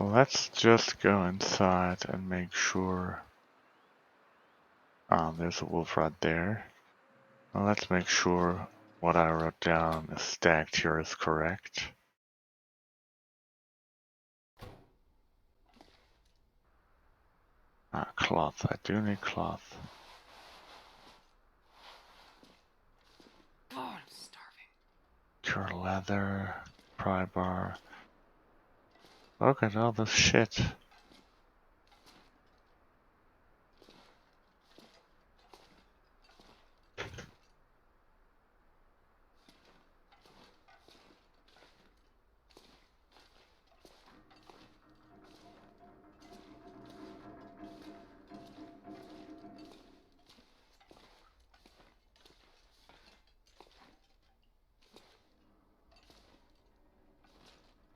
Let's just go inside and make sure. There's a wolf right there. Well, let's make sure what I wrote down is stacked here is correct. Cloth. I do need cloth. Secure leather, pry bar. Look at all this shit.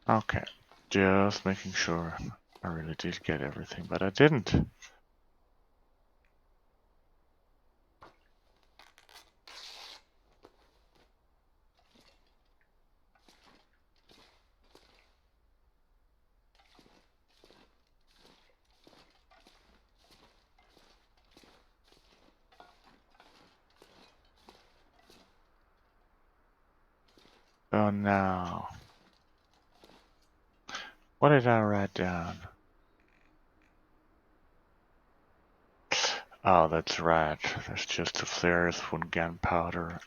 Okay, just making sure I really did get everything, but I didn't. So now, what did I write down? Oh, that's right. There's just two flares, one gunpowder,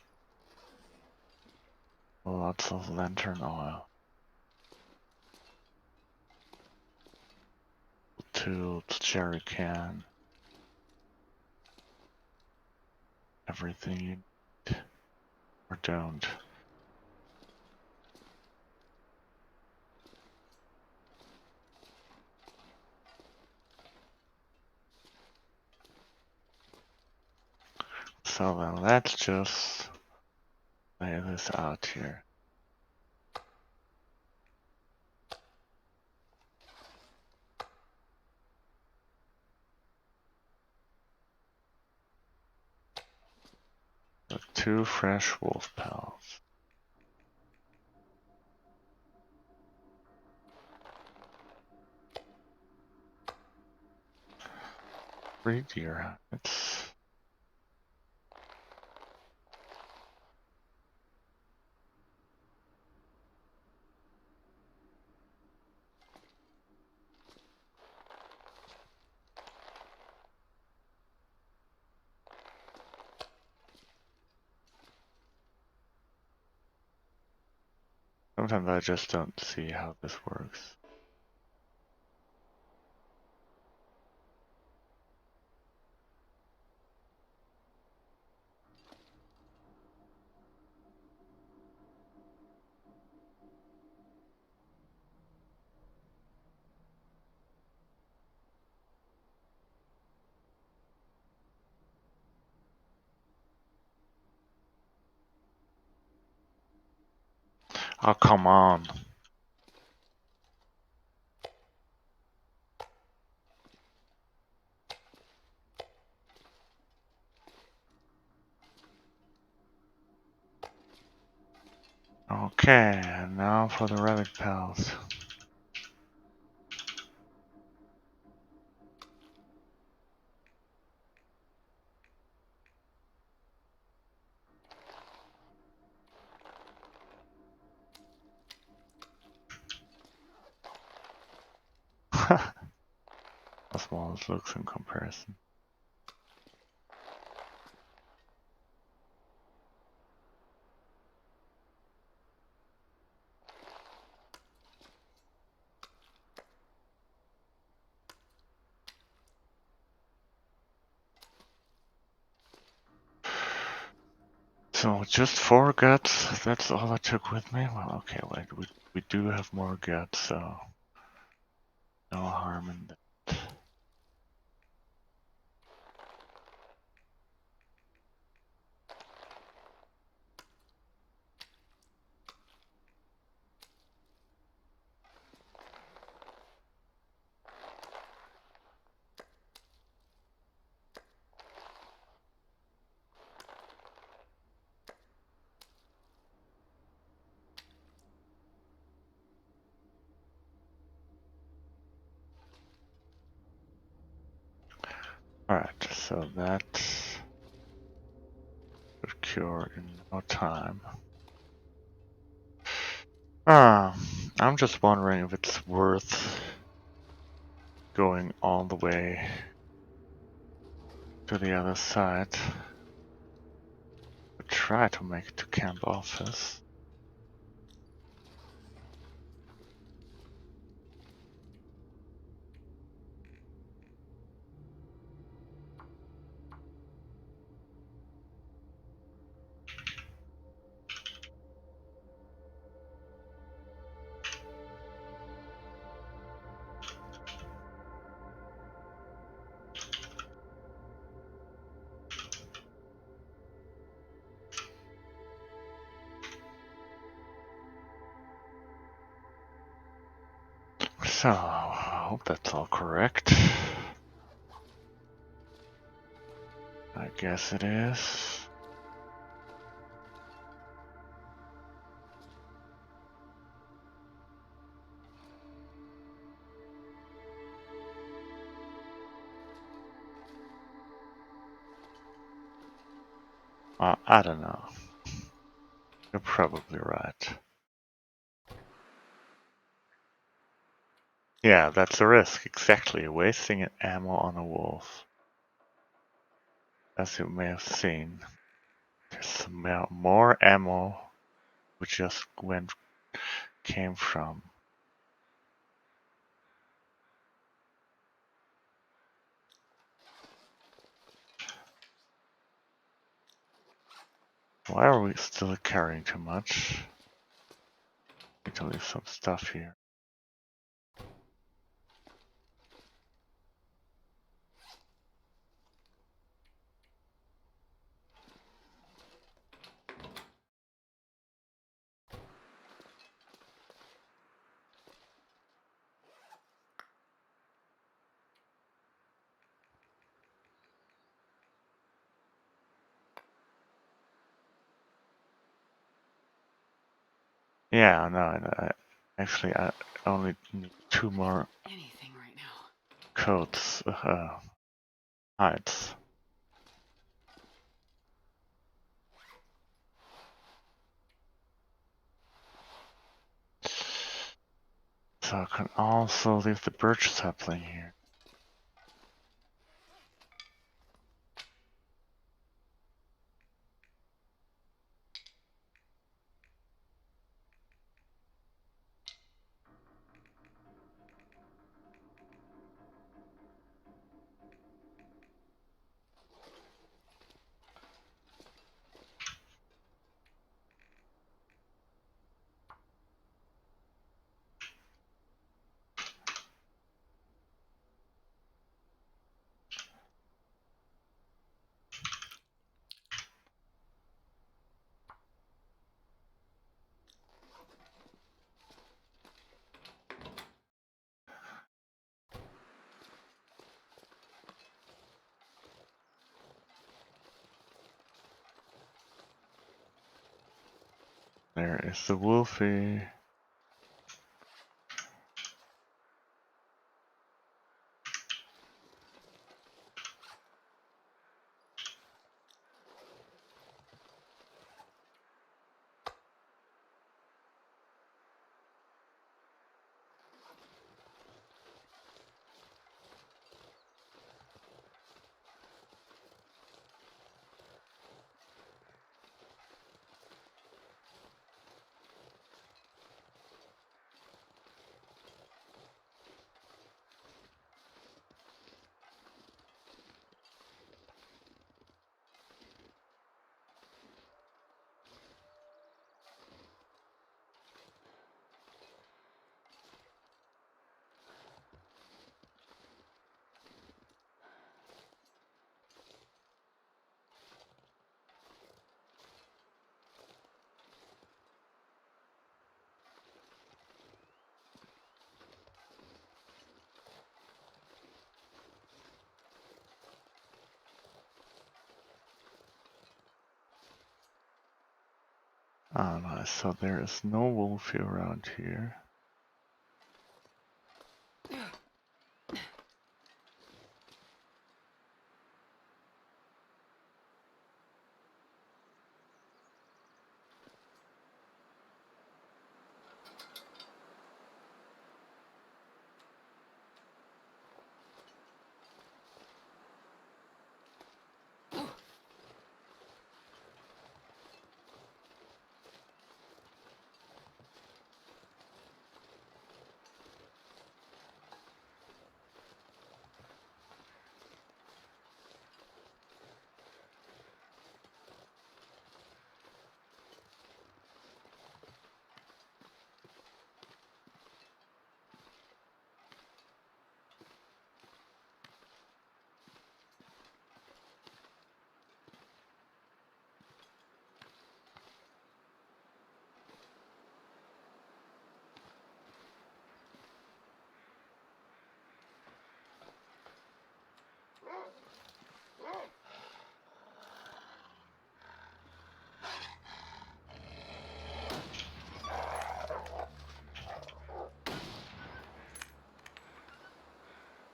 lots of lantern oil, tools, jerry can, everything you need or don't. So then let's just lay this out here. The 2 fresh wolf pelts. 3 deer hides. Sometimes I just don't see how this works. Oh, come on. Okay, and now for the rabbit pals. How small it looks in comparison. So just 4 guts, that's all I took with me? Well, okay, wait, we do have more guts, so no harm in that. Alright, so that should cure in no time. I'm just wondering if it's worth going all the way to the other side. Try to make it to camp office. So, I hope that's all correct. I guess it is. I don't know. You're probably right. Yeah, that's a risk, exactly. Wasting ammo on a wolf. As you may have seen, there's some more ammo which just came from. Why are we still carrying too much? Need to leave some stuff here. Yeah, no, actually, I only need 2 more Anything right now. coats, hides. So I can also leave the birch sapling here. There is the wolfie. Ah, nice. So there is no wolfie around here.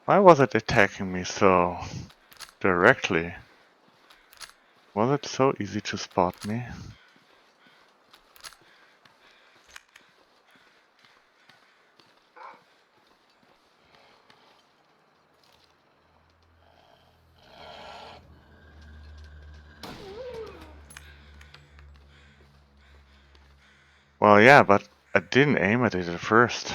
Why was it attacking me so directly? Was it so easy to spot me? Well, yeah, but I didn't aim at it at first.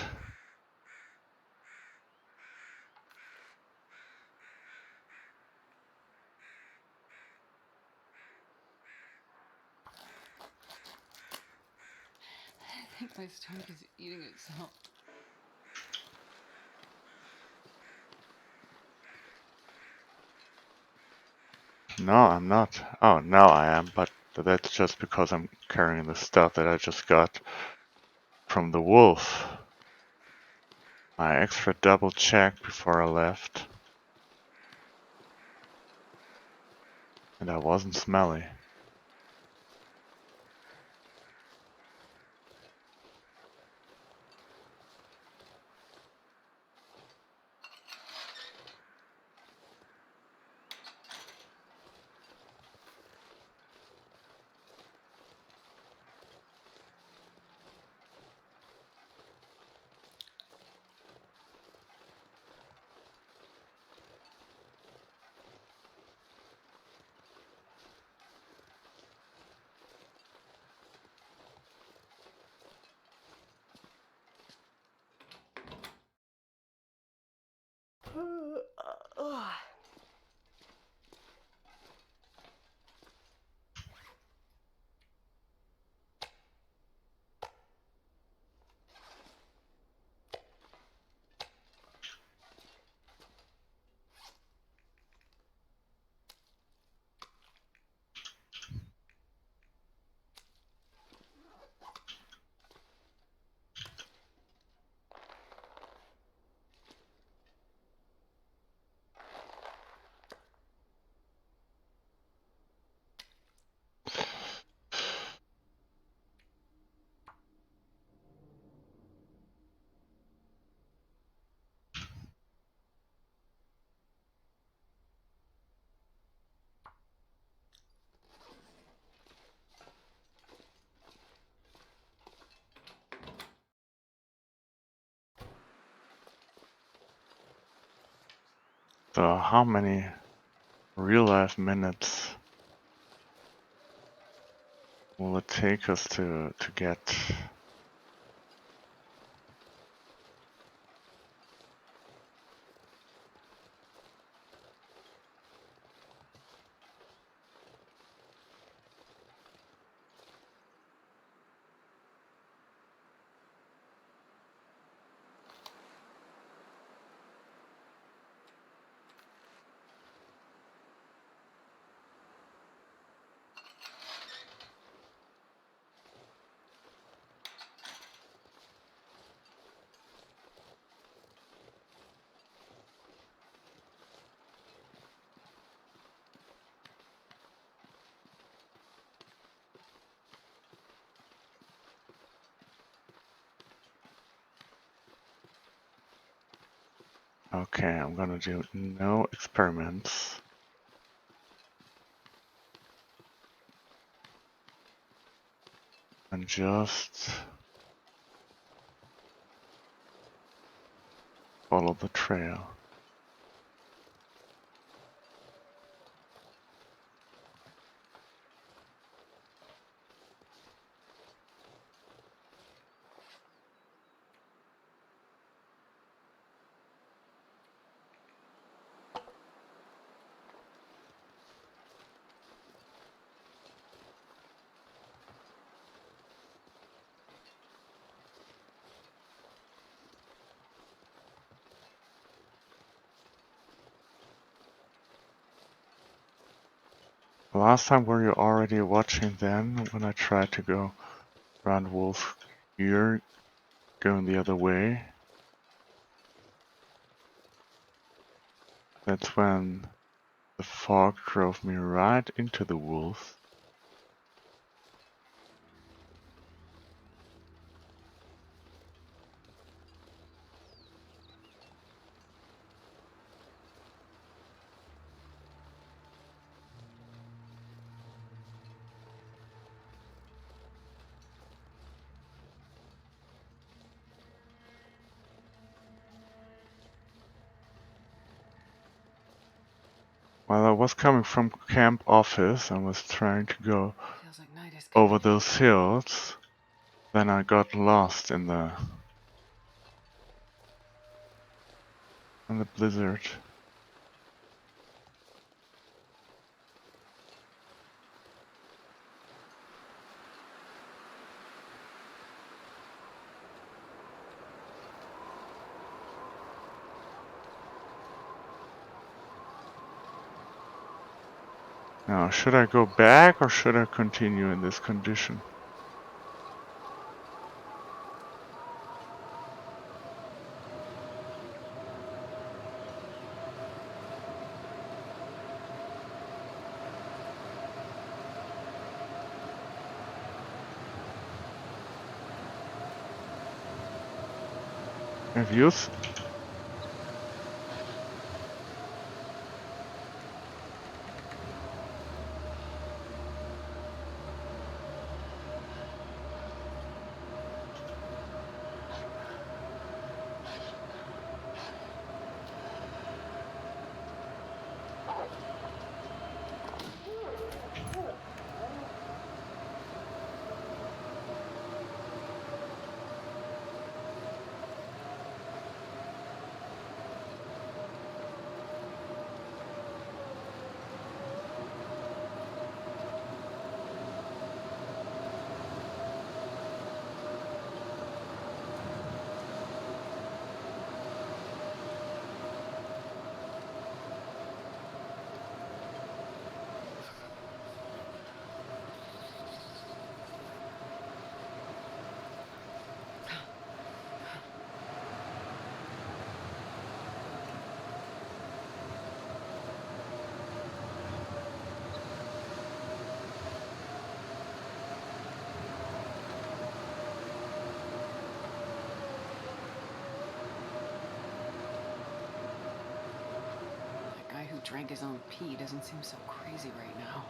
I think my stomach is eating itself. No, I'm not. Oh, now I am, but that's just because I'm carrying the stuff that I just got from the wolf. I extra double checked before I left. And I wasn't smelly. So how many real life minutes will it take us to get... Okay, I'm gonna do no experiments. And just follow the trail. Last time were you already watching then when I tried to go around Wolf here, going the other way? That's when the fog drove me right into the wolf. While I was coming from camp office and was trying to go Feels like night is coming. over those hills, then I got lost in the blizzard. Now, should I go back or should I continue in this condition? Have you? That guy who drank his own pee doesn't seem so crazy right now.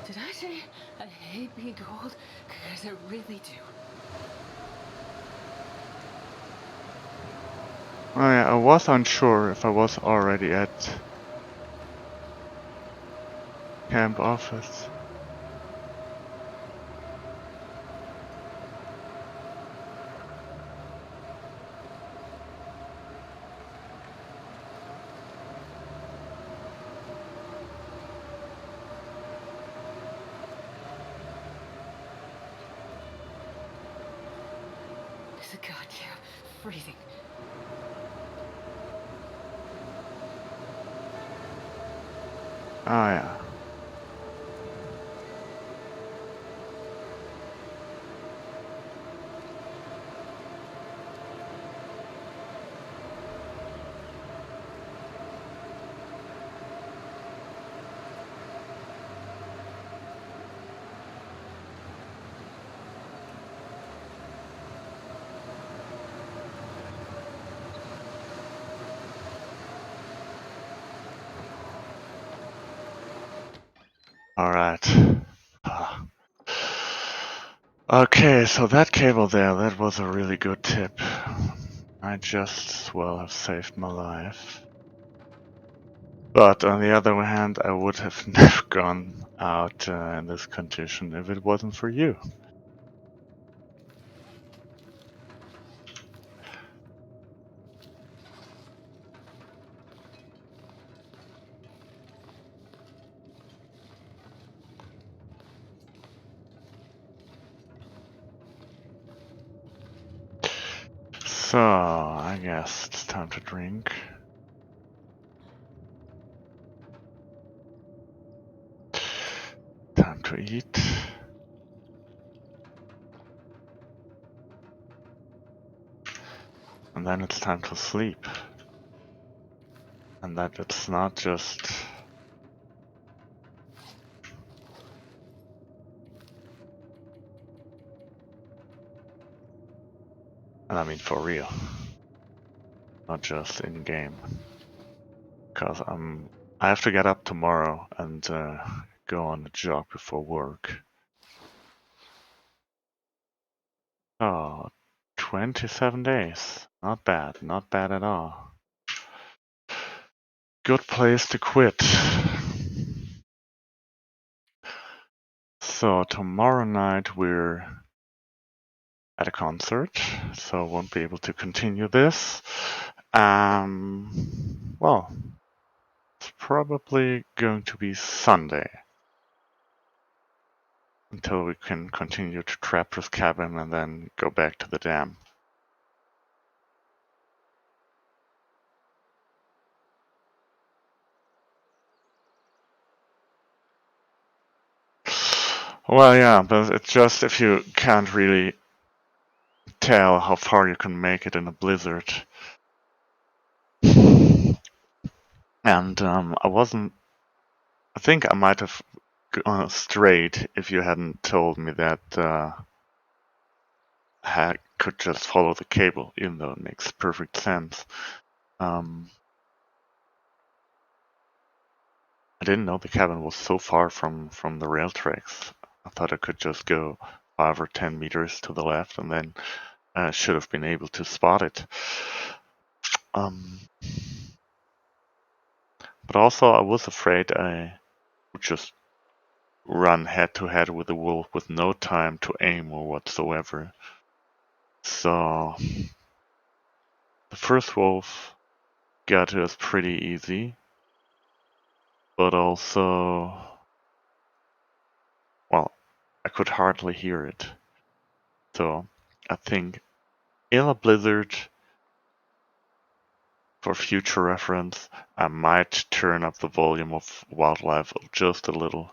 Did I say I hate being cold? Because I really do. Oh yeah, I was unsure if I was already at camp office. It's a goddamn freezing. Oh yeah. Alright. Ah. Okay, so that cable there, that was a really good tip. I just as well have saved my life. But on the other hand, I would have never gone out in this condition if it wasn't for you. So, I guess it's time to drink. to eat. And then it's time to sleep. And that it's not just... And I mean for real. Not just in game. Because I have to get up tomorrow and go on a jog before work. Oh, 27 days. Not bad, not bad at all. Good place to quit. So tomorrow night we're at a concert, so won't be able to continue this. Well, it's probably going to be Sunday until we can continue to Trapper's Cabin and then go back to the dam. Well, yeah, but it's just if you can't really tell how far you can make it in a blizzard. And I think I might have gone straight if you hadn't told me that I could just follow the cable, even though it makes perfect sense. I didn't know the cabin was so far from the rail tracks. I thought I could just go 5 or 10 meters to the left and then should have been able to spot it. But also I was afraid I would just run head to head with the wolf with no time to aim or whatsoever. So the first wolf got to us pretty easy, but also, well, I could hardly hear it. So I think in a blizzard, for future reference, I might turn up the volume of wildlife just a little.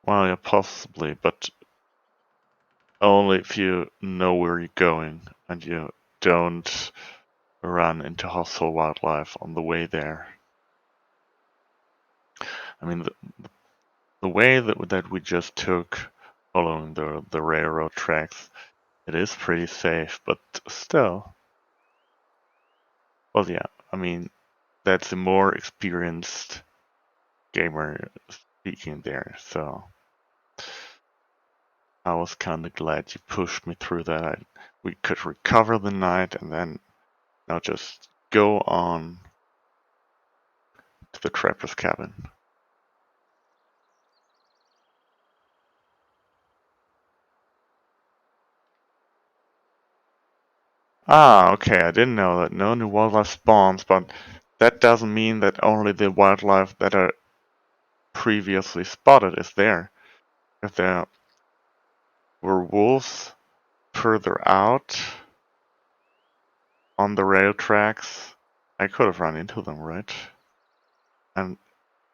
Well, yeah, possibly, but only if you know where you're going and you don't run into hostile wildlife on the way there. I mean, the way that we just took following the railroad tracks, it is pretty safe, but still. Well, yeah, I mean, that's a more experienced gamer speaking there, so I was kind of glad you pushed me through that. We could recover the night and then now just go on to the Trapper's Cabin. Ah, okay, I didn't know that no new wildlife spawns, but that doesn't mean that only the wildlife that are previously spotted is there. If there were wolves further out on the rail tracks, I could have run into them, right? And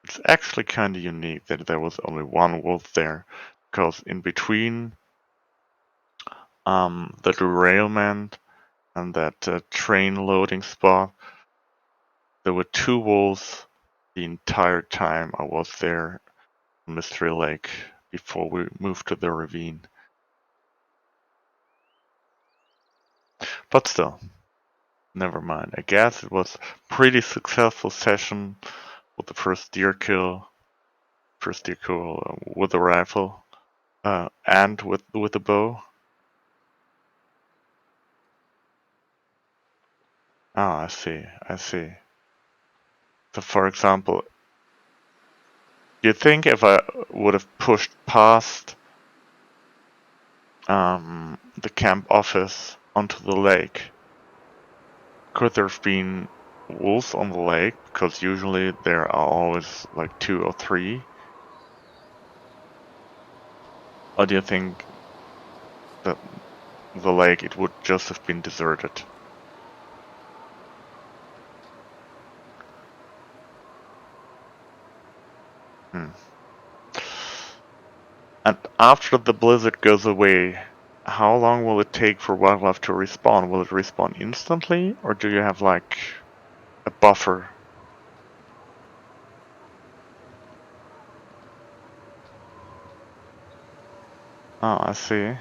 it's actually kind of unique that there was only one wolf there, because in between the derailment and that train loading spot, there were 2 wolves the entire time I was there on Mystery Lake before we moved to the ravine. But still, never mind. I guess it was a pretty successful session with the first deer kill with a rifle and with the bow. Ah, I see. I see. So, for example, do you think if I would have pushed past the camp office onto the lake, could there have been wolves on the lake? Because usually there are always like 2 or 3. Or do you think that the lake it would just have been deserted? Hmm. And after the blizzard goes away, how long will it take for wildlife to respawn? Will it respawn instantly, or do you have like a buffer? Oh, I see.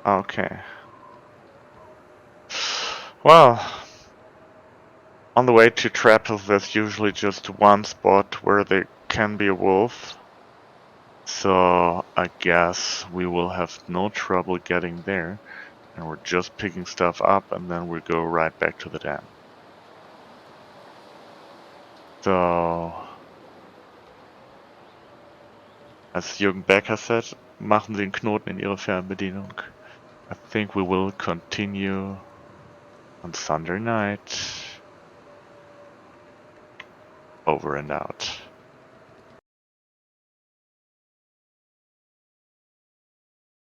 Okay. Well, on the way to Trappers, there's usually just one spot where there can be a wolf. So I guess we will have no trouble getting there. And we're just picking stuff up and then we go right back to the dam. So, as Jürgen Becker said, machen Sie den Knoten in Ihre Fernbedienung. I think we will continue on Sunday night. Over and out.